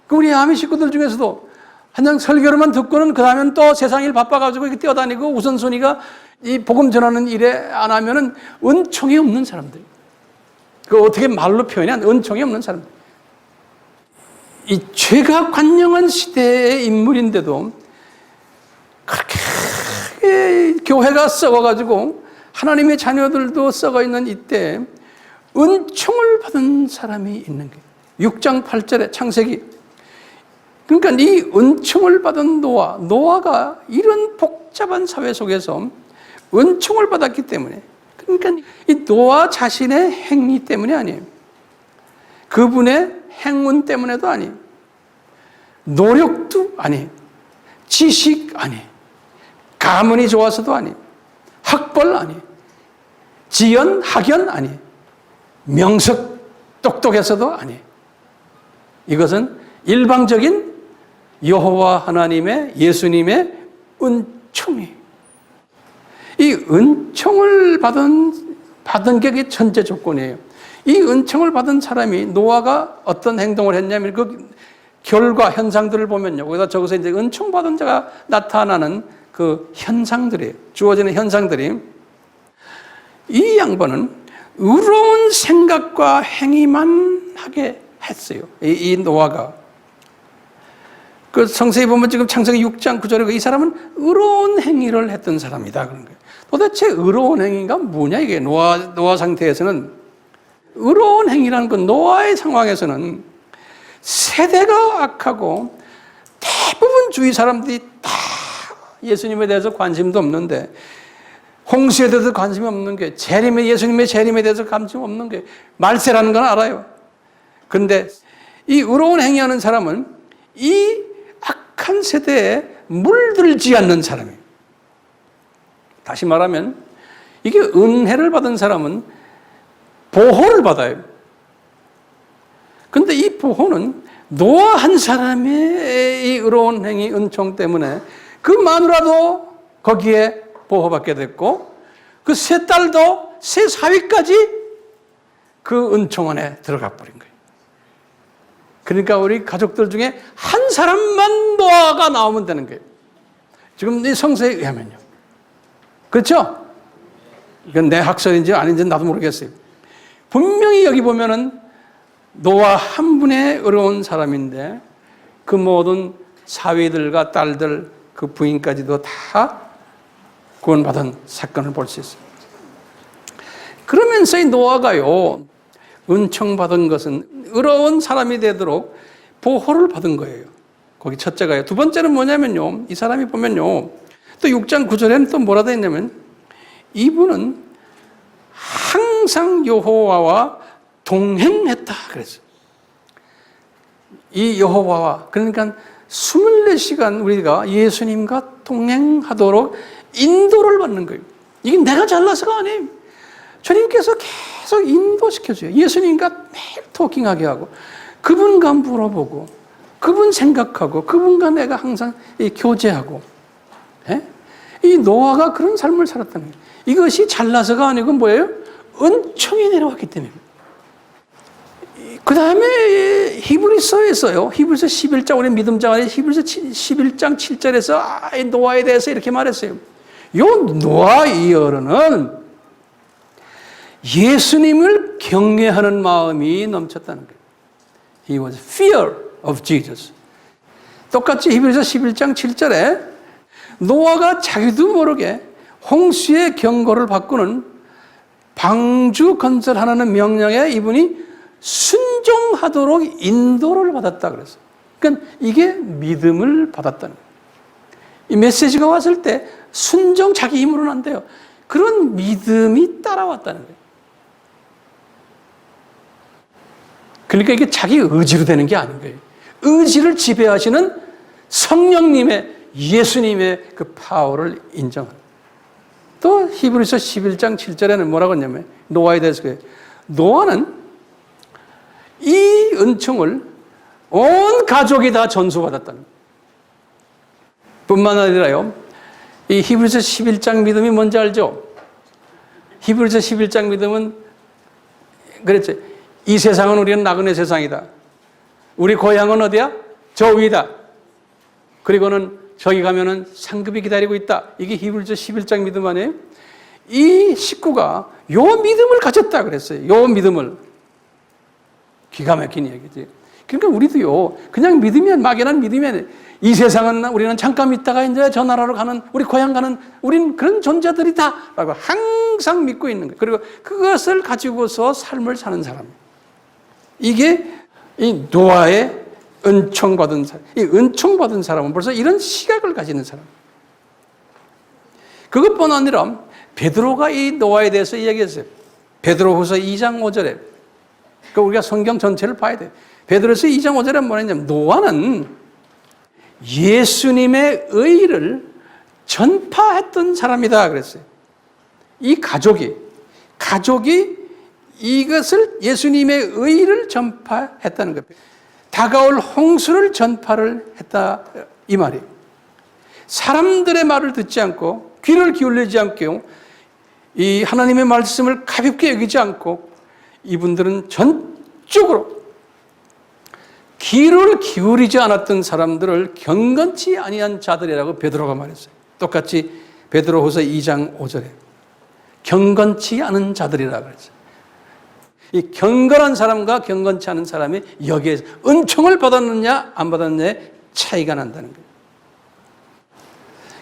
우리 아미 식구들 중에서도 그냥 설교로만 듣고는 그 다음엔 또 세상 일 바빠가지고 이렇게 뛰어다니고 우선순위가 이 복음 전하는 일에 안 하면은 은총이 없는 사람들. 그 어떻게 말로 표현해? 은총이 없는 사람들. 이 죄가 관영한 시대의 인물인데도 그렇게 교회가 썩어가지고 하나님의 자녀들도 썩어있는 이때 은총을 받은 사람이 있는 거예요. 6장 8절에 창세기. 그러니까 이 은총을 받은 노아가 이런 복잡한 사회 속에서 은총을 받았기 때문에, 그러니까 이 노아 자신의 행위 때문이 아니에요. 그분의 행운 때문에도 아니에요. 노력도 아니에요. 지식 아니에요. 가문이 좋아서도 아니에요. 학벌 아니에요. 지연, 학연 아니에요. 명석 똑똑해서도 아니에요. 이것은 일방적인 여호와 하나님의, 예수님의 은총이에요. 이 은총을 받은 게 전제 조건이에요. 이 은총을 받은 사람이, 노아가 어떤 행동을 했냐면 그 결과 현상들을 보면요, 거기다 적어서 이제 은총 받은 자가 나타나는 그 현상들이에요. 주어지는 현상들이, 이 양반은 의로운 생각과 행위만 하게 했어요. 이 노아가. 그 성서에 보면 지금 창세기 6장 9절에 이 사람은 의로운 행위를 했던 사람이다 그런 거예요. 도대체 의로운 행위가 뭐냐 이게. 노아 상태에서는 의로운 행위라는 건, 노아의 상황에서는 세대가 악하고 대부분 주위 사람들이 다 예수님에 대해서 관심도 없는데, 홍수에 대해서 관심이 없는 게, 예수님의 재림에 대해서 관심 없는 게 말세라는 건 알아요. 그런데 이 의로운 행위하는 사람은 이 악한 세대에 물들지 않는 사람이에요. 다시 말하면 이게 은혜를 받은 사람은 보호를 받아요. 그런데 이 보호는 노아 한 사람의 이 의로운 행위, 은총 때문에 그 마누라도 거기에 보호받게 됐고, 그 세 딸도, 세 사위까지 그 은총 안에 들어가 버린 거예요. 그러니까 우리 가족들 중에 한 사람만 노아가 나오면 되는 거예요. 지금 이 성서에 의하면요. 그렇죠? 이건 내 학설인지 아닌지 나도 모르겠어요. 분명히 여기 보면은 노아 한 분의 의로운 사람인데 그 모든 사위들과 딸들, 그 부인까지도 다 구원받은 사건을 볼 수 있어요. 그러면서 이 노아가요, 은총받은 것은 의로운 사람이 되도록 보호를 받은 거예요. 거기 첫째가요. 두 번째는 뭐냐면요, 이 사람이 보면요, 또 6장 9절에는 또 뭐라 되어 있냐면, 이분은 항상 여호와와 동행했다 그랬어요. 이 여호와와, 그러니까 24시간 우리가 예수님과 동행하도록 인도를 받는 거예요. 이게 내가 잘나서가 아니에요. 주님께서 계속 인도시켜줘요. 예수님과 매일 토킹하게 하고, 그분과 물어보고, 그분 생각하고, 그분과 내가 항상 교제하고. 예? 이 노아가 그런 삶을 살았다는 거예요. 이것이 잘나서가 아니고 뭐예요? 은총이 내려왔기 때문에. 그 다음에 히브리서에서요, 히브리서 11장, 우리 믿음장 안에 히브리서 11장 7절에서 노아에 대해서 이렇게 말했어요. 요 노아 이 어른은 예수님을 경외하는 마음이 넘쳤다는 거예요. He was fear of Jesus. 똑같이 히브리서 11장 7절에 노아가 자기도 모르게 홍수의 경고를 바꾸는 방주 건설하라는 명령에 이분이 순종하도록 인도를 받았다 그랬어요. 그러니까 이게 믿음을 받았다는 거예요. 이 메시지가 왔을 때 순종 자기 힘으로는 안 돼요. 그런 믿음이 따라왔다는 거예요. 그러니까 이게 자기 의지로 되는 게 아닌 거예요. 의지를 지배하시는 성령님의, 예수님의 그 파워를 인정하는. 또 히브리서 11장 7절에는 뭐라고 했냐면, 노아에 대해서 그래요. 노아는 이 은총을 온 가족이 다 전수받았다는 거예요. 뿐만 아니라요, 이 히브리서 11장 믿음이 뭔지 알죠? 히브리서 11장 믿음은 그랬죠. 이 세상은 우리는 나그네 세상이다. 우리 고향은 어디야? 저 위다. 그리고는 저기 가면은 상급이 기다리고 있다. 이게 히브리서 11장 믿음 아니에요? 이 식구가 요 믿음을 가졌다 그랬어요. 요 믿음을. 기가 막힌 얘기지. 그러니까 우리도요, 그냥 믿으면, 막연한 믿으면, 이 세상은 우리는 잠깐 있다가 이제 저 나라로 가는, 우리 고향 가는, 우린 그런 존재들이다 라고 항상 믿고 있는 거예요. 그리고 그것을 가지고서 삶을 사는 사람. 이게 이 노아의 은총 받은 사람. 이 은총 받은 사람은 벌써 이런 시각을 가지는 사람. 그것뿐 아니라 베드로가 이 노아에 대해서 이야기했어요. 베드로후서 2장 5절에. 그 우리가 성경 전체를 봐야 돼요. 베드로서 2장 5절에 뭐냐면 노아는 예수님의 의를 전파했던 사람이다 그랬어요. 이 가족이 이것을 예수님의 의를 전파했다는 거예요. 다가올 홍수를 전파를 했다 이 말이에요. 사람들의 말을 듣지 않고 귀를 기울이지 않고 이 하나님의 말씀을 가볍게 여기지 않고 이분들은 전적으로 귀를 기울이지 않았던 사람들을 경건치 아니한 자들이라고 베드로가 말했어요. 똑같이 베드로후서 2장 5절에 경건치 않은 자들이라고 그랬어요. 이 경건한 사람과 경건치 않은 사람이 여기에서 은총을 받았느냐 안 받았느냐의 차이가 난다는 거예요.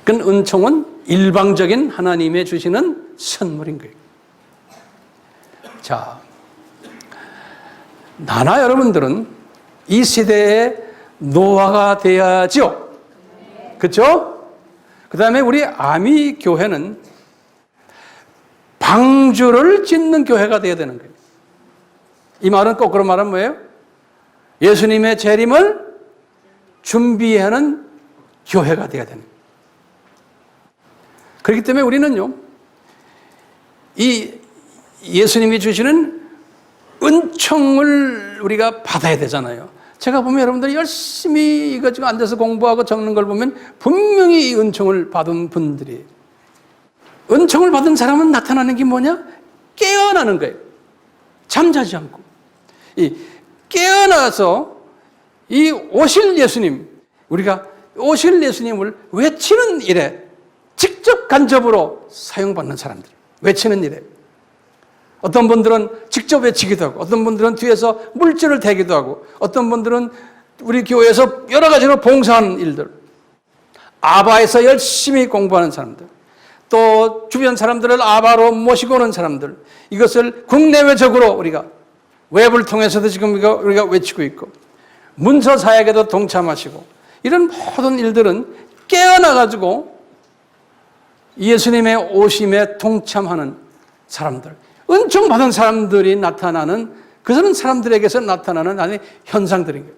그 은총은 일방적인 하나님의 주시는 선물인 거예요. 자, 나나 여러분들은 이 세대의 노아가 돼야죠. 그렇죠? 그 다음에 우리 아미 교회는 방주를 짓는 교회가 되어야 되는 거예요. 이 말은 거꾸로 말하면 뭐예요? 예수님의 재림을 준비하는 교회가 되어야 되는 거예요. 그렇기 때문에 우리는요, 이 예수님이 주시는 은총을 우리가 받아야 되잖아요. 제가 보면 여러분들 열심히 이거 지금 앉아서 공부하고 적는 걸 보면 분명히 이 은총을 받은 분들이, 은총을 받은 사람은 나타나는 게 뭐냐? 깨어나는 거예요. 잠자지 않고. 이 깨어나서 이 오실 예수님, 우리가 오실 예수님을 외치는 일에 직접 간접으로 사용받는 사람들, 외치는 일에. 어떤 분들은 직접 외치기도 하고, 어떤 분들은 뒤에서 물질을 대기도 하고, 어떤 분들은 우리 교회에서 여러 가지로 봉사하는 일들, 아바에서 열심히 공부하는 사람들, 또 주변 사람들을 아바로 모시고 오는 사람들, 이것을 국내외적으로 우리가 웹을 통해서도 지금 우리가 외치고 있고, 문서 사역에도 동참하시고, 이런 모든 일들은 깨어나가지고 예수님의 오심에 동참하는 사람들, 은총 받은 사람들이 나타나는, 그런 사람들에게서 나타나는 아니 현상들인 거예요.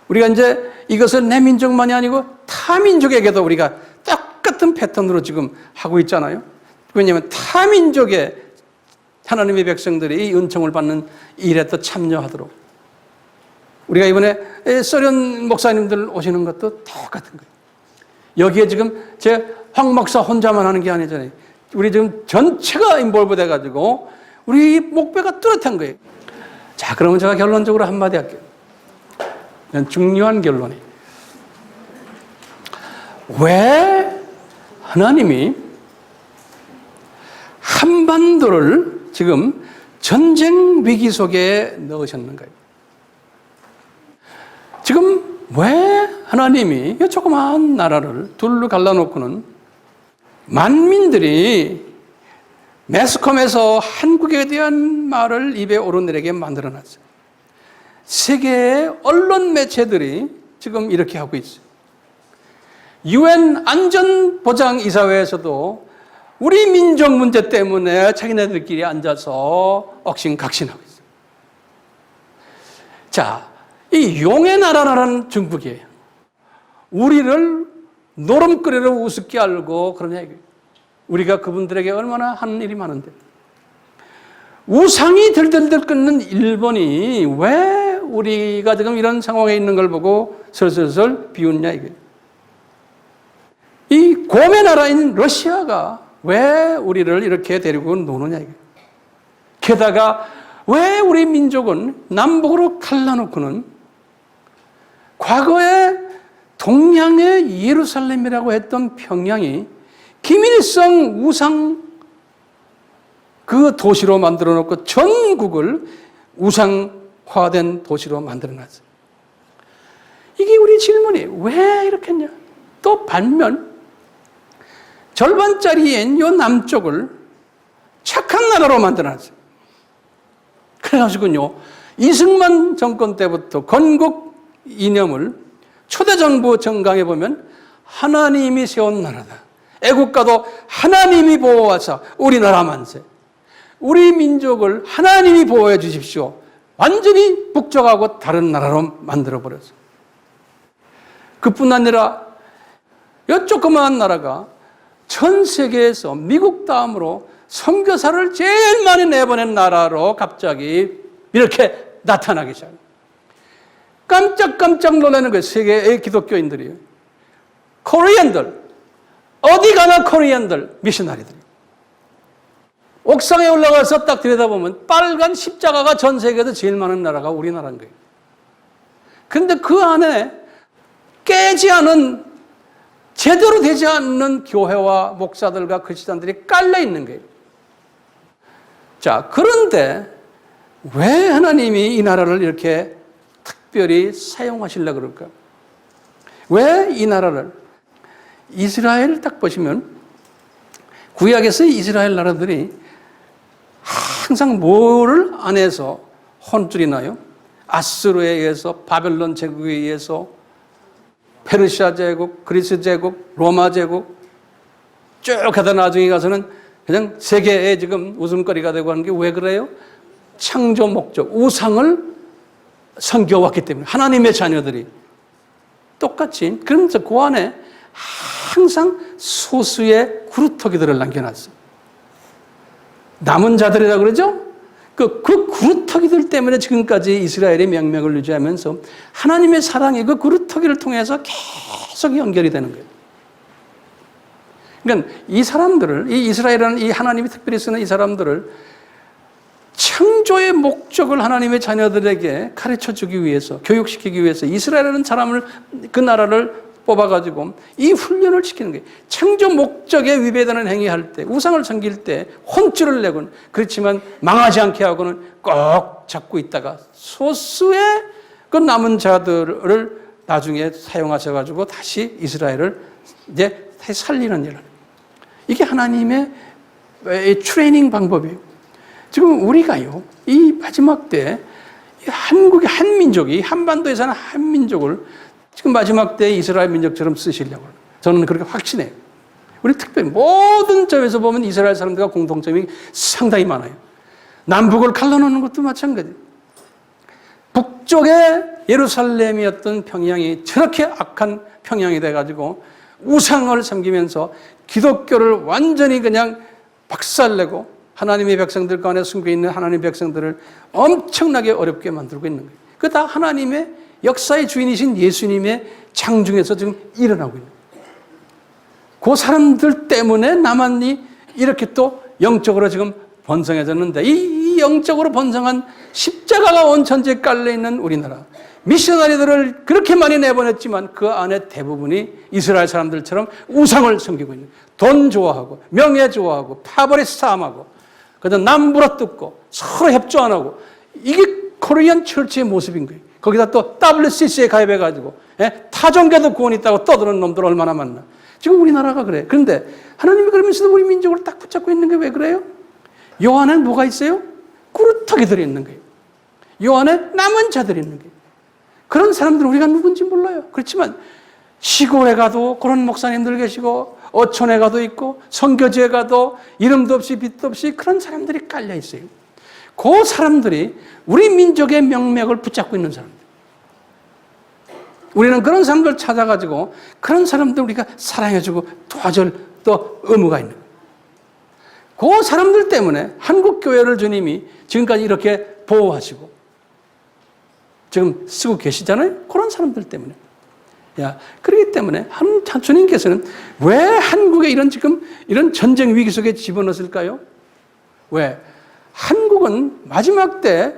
우리가 이제 이것은 내 민족만이 아니고 타민족에게도 우리가 똑같은 패턴으로 지금 하고 있잖아요. 왜냐하면 타민족의 하나님의 백성들이 이 은총을 받는 일에 또 참여하도록. 우리가 이번에 서련 목사님들 오시는 것도 똑같은 거예요. 여기에 지금 제 황 목사 혼자만 하는 게 아니잖아요. 우리 지금 전체가 인볼브 돼가지고 우리 목배가 뚜렷한 거예요. 자, 그러면 제가 결론적으로 한마디 할게요. 중요한 결론이. 왜 하나님이 한반도를 지금 전쟁 위기 속에 넣으셨는가요? 지금 왜 하나님이 이 조그마한 나라를 둘로 갈라놓고는 만민들이 매스컴에서 한국에 대한 말을 입에 오르내리게 만들어놨어요. 세계의 언론 매체들이 지금 이렇게 하고 있어요. UN 안전보장이사회에서도 우리 민족 문제 때문에 자기네들끼리 앉아서 억신각신하고 있어요. 자, 이 용의 나라라는 중국이에요. 우리를 노름거리로 우습게 알고 그러냐 이거예요. 우리가 그분들에게 얼마나 하는 일이 많은데. 우상이 들들들 끓는 일본이 왜 우리가 지금 이런 상황에 있는 걸 보고 슬슬슬 비웃냐 이거예요. 이 곰의 나라인 러시아가 왜 우리를 이렇게 데리고 노느냐 이거예요. 게다가 왜 우리 민족은 남북으로 갈라놓고는 과거에 동양의 예루살렘이라고 했던 평양이 김일성 우상 그 도시로 만들어 놓고 전국을 우상화된 도시로 만들어 놨어요. 이게 우리 질문이 왜 이렇게 했냐? 또 반면 절반짜리인 요 남쪽을 착한 나라로 만들어 놨어요. 그래가지고요, 이승만 정권 때부터 건국 이념을 초대정부 정강에 보면 하나님이 세운 나라다. 애국가도 하나님이 보호하사 우리나라 만세. 우리 민족을 하나님이 보호해 주십시오. 완전히 북적하고 다른 나라로 만들어버렸어요. 그뿐 아니라 이 조그마한 나라가 전 세계에서 미국 다음으로 선교사를 제일 많이 내보낸 나라로 갑자기 이렇게 나타나기 시작합니다. 깜짝깜짝 놀라는 거예요. 세계의 기독교인들이요. 코리안들, 어디 가나 코리안들, 미셔나리들. 옥상에 올라가서 딱 들여다보면 빨간 십자가가 전 세계에서 제일 많은 나라가 우리나라인 거예요. 그런데 그 안에 깨지 않은, 제대로 되지 않는 교회와 목사들과 그리스도인들이 깔려 있는 거예요. 자, 그런데 왜 하나님이 이 나라를 이렇게 특별히 사용하시려고 그럴까? 왜 이 나라를? 이스라엘 딱 보시면 구약에서 이스라엘 나라들이 항상 뭐를 안에서 혼쭐이 나요? 아수르에 의해서, 바벨론 제국에 의해서, 페르시아 제국, 그리스 제국, 로마 제국 쭉 하다 나중에 가서는 그냥 세계에 지금 웃음거리가 되고 하는 게 왜 그래요? 창조 목적, 우상을 섬겨왔기 때문에 하나님의 자녀들이 똑같이. 그러면서 그 안에 항상 소수의 구루터기들을 남겨놨어요. 남은 자들이라고 그러죠? 그 구루터기들 때문에 지금까지 이스라엘의 명맥을 유지하면서 하나님의 사랑이 그 구루터기를 통해서 계속 연결이 되는 거예요. 그러니까 이 사람들을, 이 이스라엘이라는 이 하나님이 특별히 쓰는 이 사람들을 창조의 목적을 하나님의 자녀들에게 가르쳐 주기 위해서, 교육시키기 위해서 이스라엘이라는 사람을, 그 나라를 뽑아가지고 이 훈련을 시키는 거예요. 창조 목적에 위배되는 행위할 때, 우상을 섬길 때 혼쭐을 내고는, 그렇지만 망하지 않게 하고는 꼭 잡고 있다가 소수의 그 남은 자들을 나중에 사용하셔가지고 다시 이스라엘을 이제 다시 살리는 일을. 이게 하나님의 트레이닝 방법이에요. 지금 우리가요, 이 마지막 때 한국의 한 민족이, 한반도에 사는 한 민족을 지금 마지막 때 이스라엘 민족처럼 쓰시려고 저는 그렇게 확신해요. 우리 특별히 모든 점에서 보면 이스라엘 사람들과 공통점이 상당히 많아요. 남북을 갈라놓는 것도 마찬가지예요. 북쪽에 예루살렘이었던 평양이 저렇게 악한 평양이 돼가지고 우상을 섬기면서 기독교를 완전히 그냥 박살내고 하나님의 백성들 가운데 숨겨있는 하나님의 백성들을 엄청나게 어렵게 만들고 있는 거예요. 그거 다 하나님의 역사의 주인이신 예수님의 장중에서 지금 일어나고 있는 거예요. 그 사람들 때문에 남한이 이렇게 또 영적으로 지금 번성해졌는데, 이 영적으로 번성한 십자가가 온 천지에 깔려있는 우리나라, 미셔너리들을 그렇게 많이 내보냈지만 그 안에 대부분이 이스라엘 사람들처럼 우상을 섬기고 있는, 돈 좋아하고 명예 좋아하고 파벌에 싸움하고 그다음 남부로 뜯고 서로 협조 안 하고, 이게 코리안 철치의 모습인 거예요. 거기다 또 WCC에 가입해가지고 타종교도 구원 있다고 떠드는 놈들 얼마나 많나. 지금 우리나라가 그래. 그런데 하나님이 그러면서도 우리 민족을 딱 붙잡고 있는 게 왜 그래요? 요 안에 뭐가 있어요? 구루터기들이 있는 거예요. 요 안에 남은 자들이 있는 거예요. 그런 사람들은 우리가 누군지 몰라요. 그렇지만 시골에 가도 그런 목사님들 계시고, 어촌에 가도 있고, 선교지에 가도 이름도 없이 빛도 없이 그런 사람들이 깔려 있어요. 그 사람들이 우리 민족의 명맥을 붙잡고 있는 사람들. 우리는 그런 사람들 찾아가지고 그런 사람들 우리가 사랑해주고 도와줄 또 의무가 있는 거예요. 그 사람들 때문에 한국교회를 주님이 지금까지 이렇게 보호하시고 지금 쓰고 계시잖아요. 그런 사람들 때문에. 그렇기 때문에 주님께서는 왜 한국에 이런 전쟁 위기 속에 집어넣었을까요? 왜? 한국은 마지막 때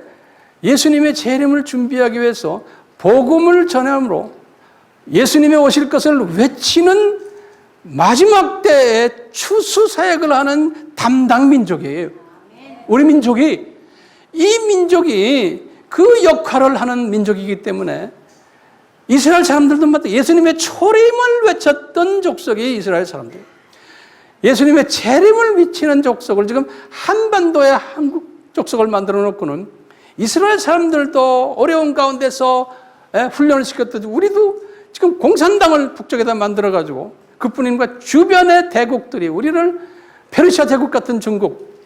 예수님의 재림을 준비하기 위해서 복음을 전함으로 예수님이 오실 것을 외치는 마지막 때에 추수 사역을 하는 담당 민족이에요. 우리 민족이, 이 민족이 그 역할을 하는 민족이기 때문에 이스라엘 사람들도 마찬가지, 예수님의 초림을 외쳤던 족속이 이스라엘 사람들. 예수님의 재림을 미치는 족속을 지금 한반도에 한국 족속을 만들어 놓고는 이스라엘 사람들도 어려운 가운데서 훈련을 시켰듯이 우리도 지금 공산당을 북쪽에다 만들어가지고 그뿐인가 주변의 대국들이 우리를 페르시아 제국 같은 중국,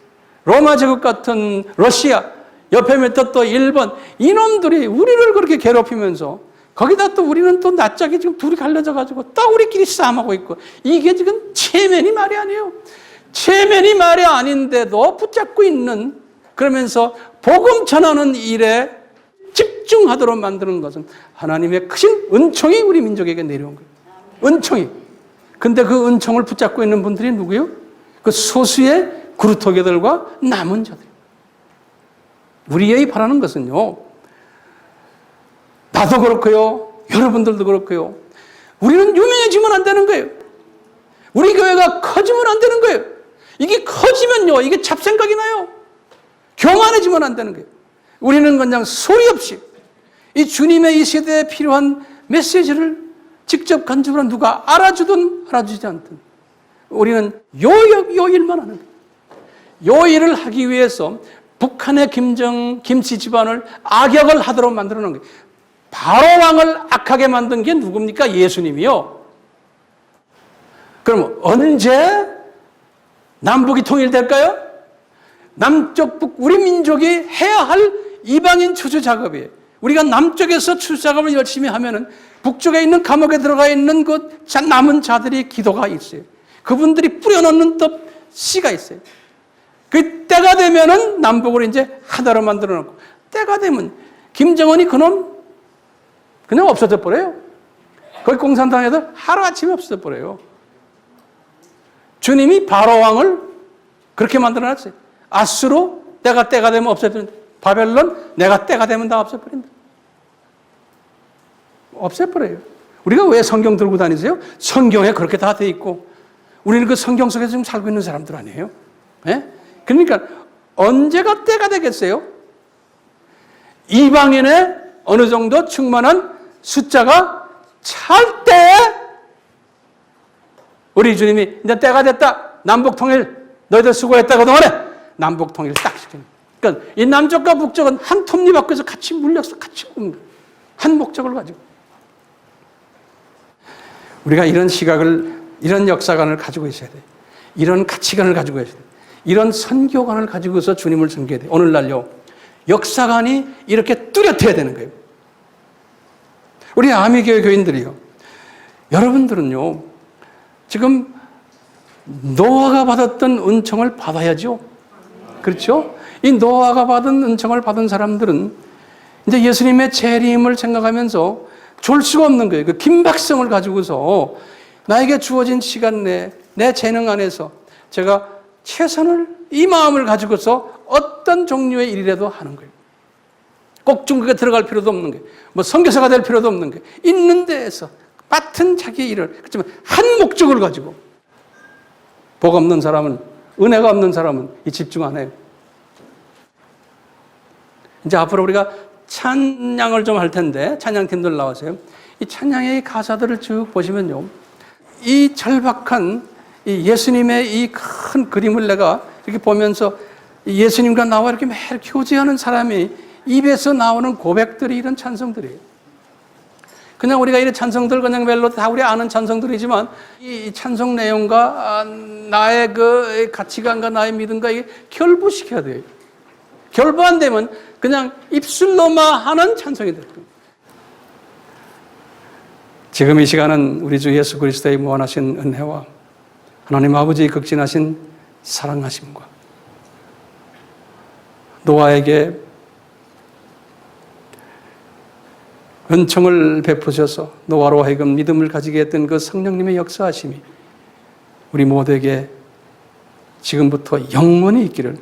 로마 제국 같은 러시아, 옆에 몇 또 일본, 이놈들이 우리를 그렇게 괴롭히면서 거기다 또 우리는 또 낯짝이 지금 둘이 갈라져가지고 또 우리끼리 싸움하고 있고, 이게 지금 체면이 말이 아니에요. 체면이 말이 아닌데도 붙잡고 있는, 그러면서 복음 전하는 일에 집중하도록 만드는 것은 하나님의 크신 은총이 우리 민족에게 내려온 거예요. 은총이. 근데 그 은총을 붙잡고 있는 분들이 누구예요? 그 소수의 그루터기들과 남은 자들. 우리의 바라는 것은요, 나도 그렇고요, 여러분들도 그렇고요, 우리는 유명해지면 안 되는 거예요. 우리 교회가 커지면 안 되는 거예요. 이게 커지면요, 이게 잡생각이 나요. 교만해지면 안 되는 거예요. 우리는 그냥 소리 없이 이 주님의 이 시대에 필요한 메시지를 직접 간접으로 누가 알아주든 알아주지 않든 우리는 요 일만 하는 거예요. 요 일을 하기 위해서 북한의 김씨 집안을 악역을 하도록 만들어 놓은 거예요. 바로 왕을 악하게 만든 게 누굽니까? 예수님이요. 그럼 언제 남북이 통일될까요? 남쪽, 북, 우리 민족이 해야 할 이방인 추수 작업이에요. 우리가 남쪽에서 추수 작업을 열심히 하면은 북쪽에 있는 감옥에 들어가 있는 그 남은 자들이 기도가 있어요. 그분들이 뿌려놓는 또 씨가 있어요. 그 때가 되면은 남북을 이제 하나로 만들어 놓고, 때가 되면 김정은이 그놈 그냥 없어져 버려요. 거기 공산당 애들 하루아침에 없어져 버려요. 주님이 바로 왕을 그렇게 만들어 놨어요. 아수로 때가 되면 없애버린다. 바벨론 내가 때가 되면 다 없애버린다. 없애버려요. 우리가 왜 성경 들고 다니세요? 성경에 그렇게 다 돼 있고 우리는 그 성경 속에서 지금 살고 있는 사람들 아니에요? 예? 그러니까 언제가 때가 되겠어요? 이방인의 어느 정도 충만한 숫자가 찰 때에 우리 주님이 이제 때가 됐다. 남북 통일 너희들 수고했다. 그동안에 남북 통일 딱 시키는. 그러니까 이 남쪽과 북쪽은 한 톱니바퀴에서 같이 물려서 같이 옵니다. 한 목적을 가지고. 우리가 이런 시각을, 이런 역사관을 가지고 있어야 돼요. 이런 가치관을 가지고 있어야 돼요. 이런 선교관을 가지고서 주님을 섬겨야 돼요. 오늘날요, 역사관이 이렇게 뚜렷해야 되는 거예요. 우리 아미교회 교인들이요, 여러분들은요, 지금 노아가 받았던 은총을 받아야죠. 그렇죠? 이 노아가 받은 은총을 받은 사람들은 이제 예수님의 재림을 생각하면서 졸 수가 없는 거예요. 그 긴박성을 가지고서 나에게 주어진 시간 내에 내 재능 안에서 제가 최선을, 이 마음을 가지고서 어떤 종류의 일이라도 하는 거예요. 꼭 중국에 들어갈 필요도 없는 거예요. 뭐 선교사가 될 필요도 없는 거예요. 있는 데에서 맡은 자기의 일을, 그렇지만 한 목적을 가지고. 복 없는 사람은, 은혜가 없는 사람은 이 집중 안 해요. 이제 앞으로 우리가 찬양을 좀 할 텐데, 찬양팀들 나와서요. 이 찬양의 가사들을 쭉 보시면요, 이 절박한 이 예수님의 이 큰 그림을 내가 이렇게 보면서 예수님과 나와 이렇게 매일 교제하는 사람이 입에서 나오는 고백들이 이런 찬송들이에요. 그냥 우리가 이런 찬송들 그냥 멜로 다 우리 아는 찬송들이지만 이 찬송 내용과 나의 그 가치관과 나의 믿음과 이게 결부시켜야 돼요. 결부 안 되면 그냥 입술로만 하는 찬송이 될 거예요. 지금 이 시간은 우리 주 예수 그리스도의 무한하신 은혜와 하나님 아버지의 극진하신 사랑하심과 노아에게 은총을 베푸셔서 노아로 하여금 믿음을 가지게 했던 그 성령님의 역사하심이 우리 모두에게 지금부터 영원히 있기를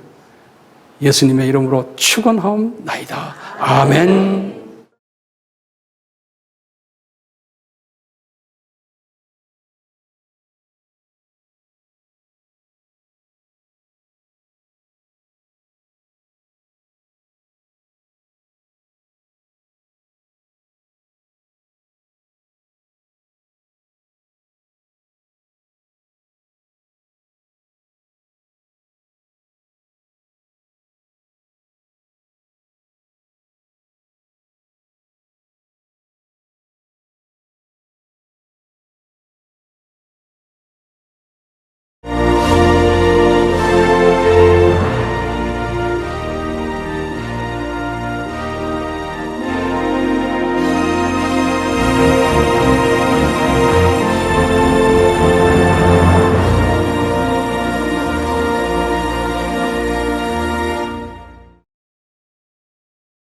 예수님의 이름으로 축원하옵나이다. 아멘.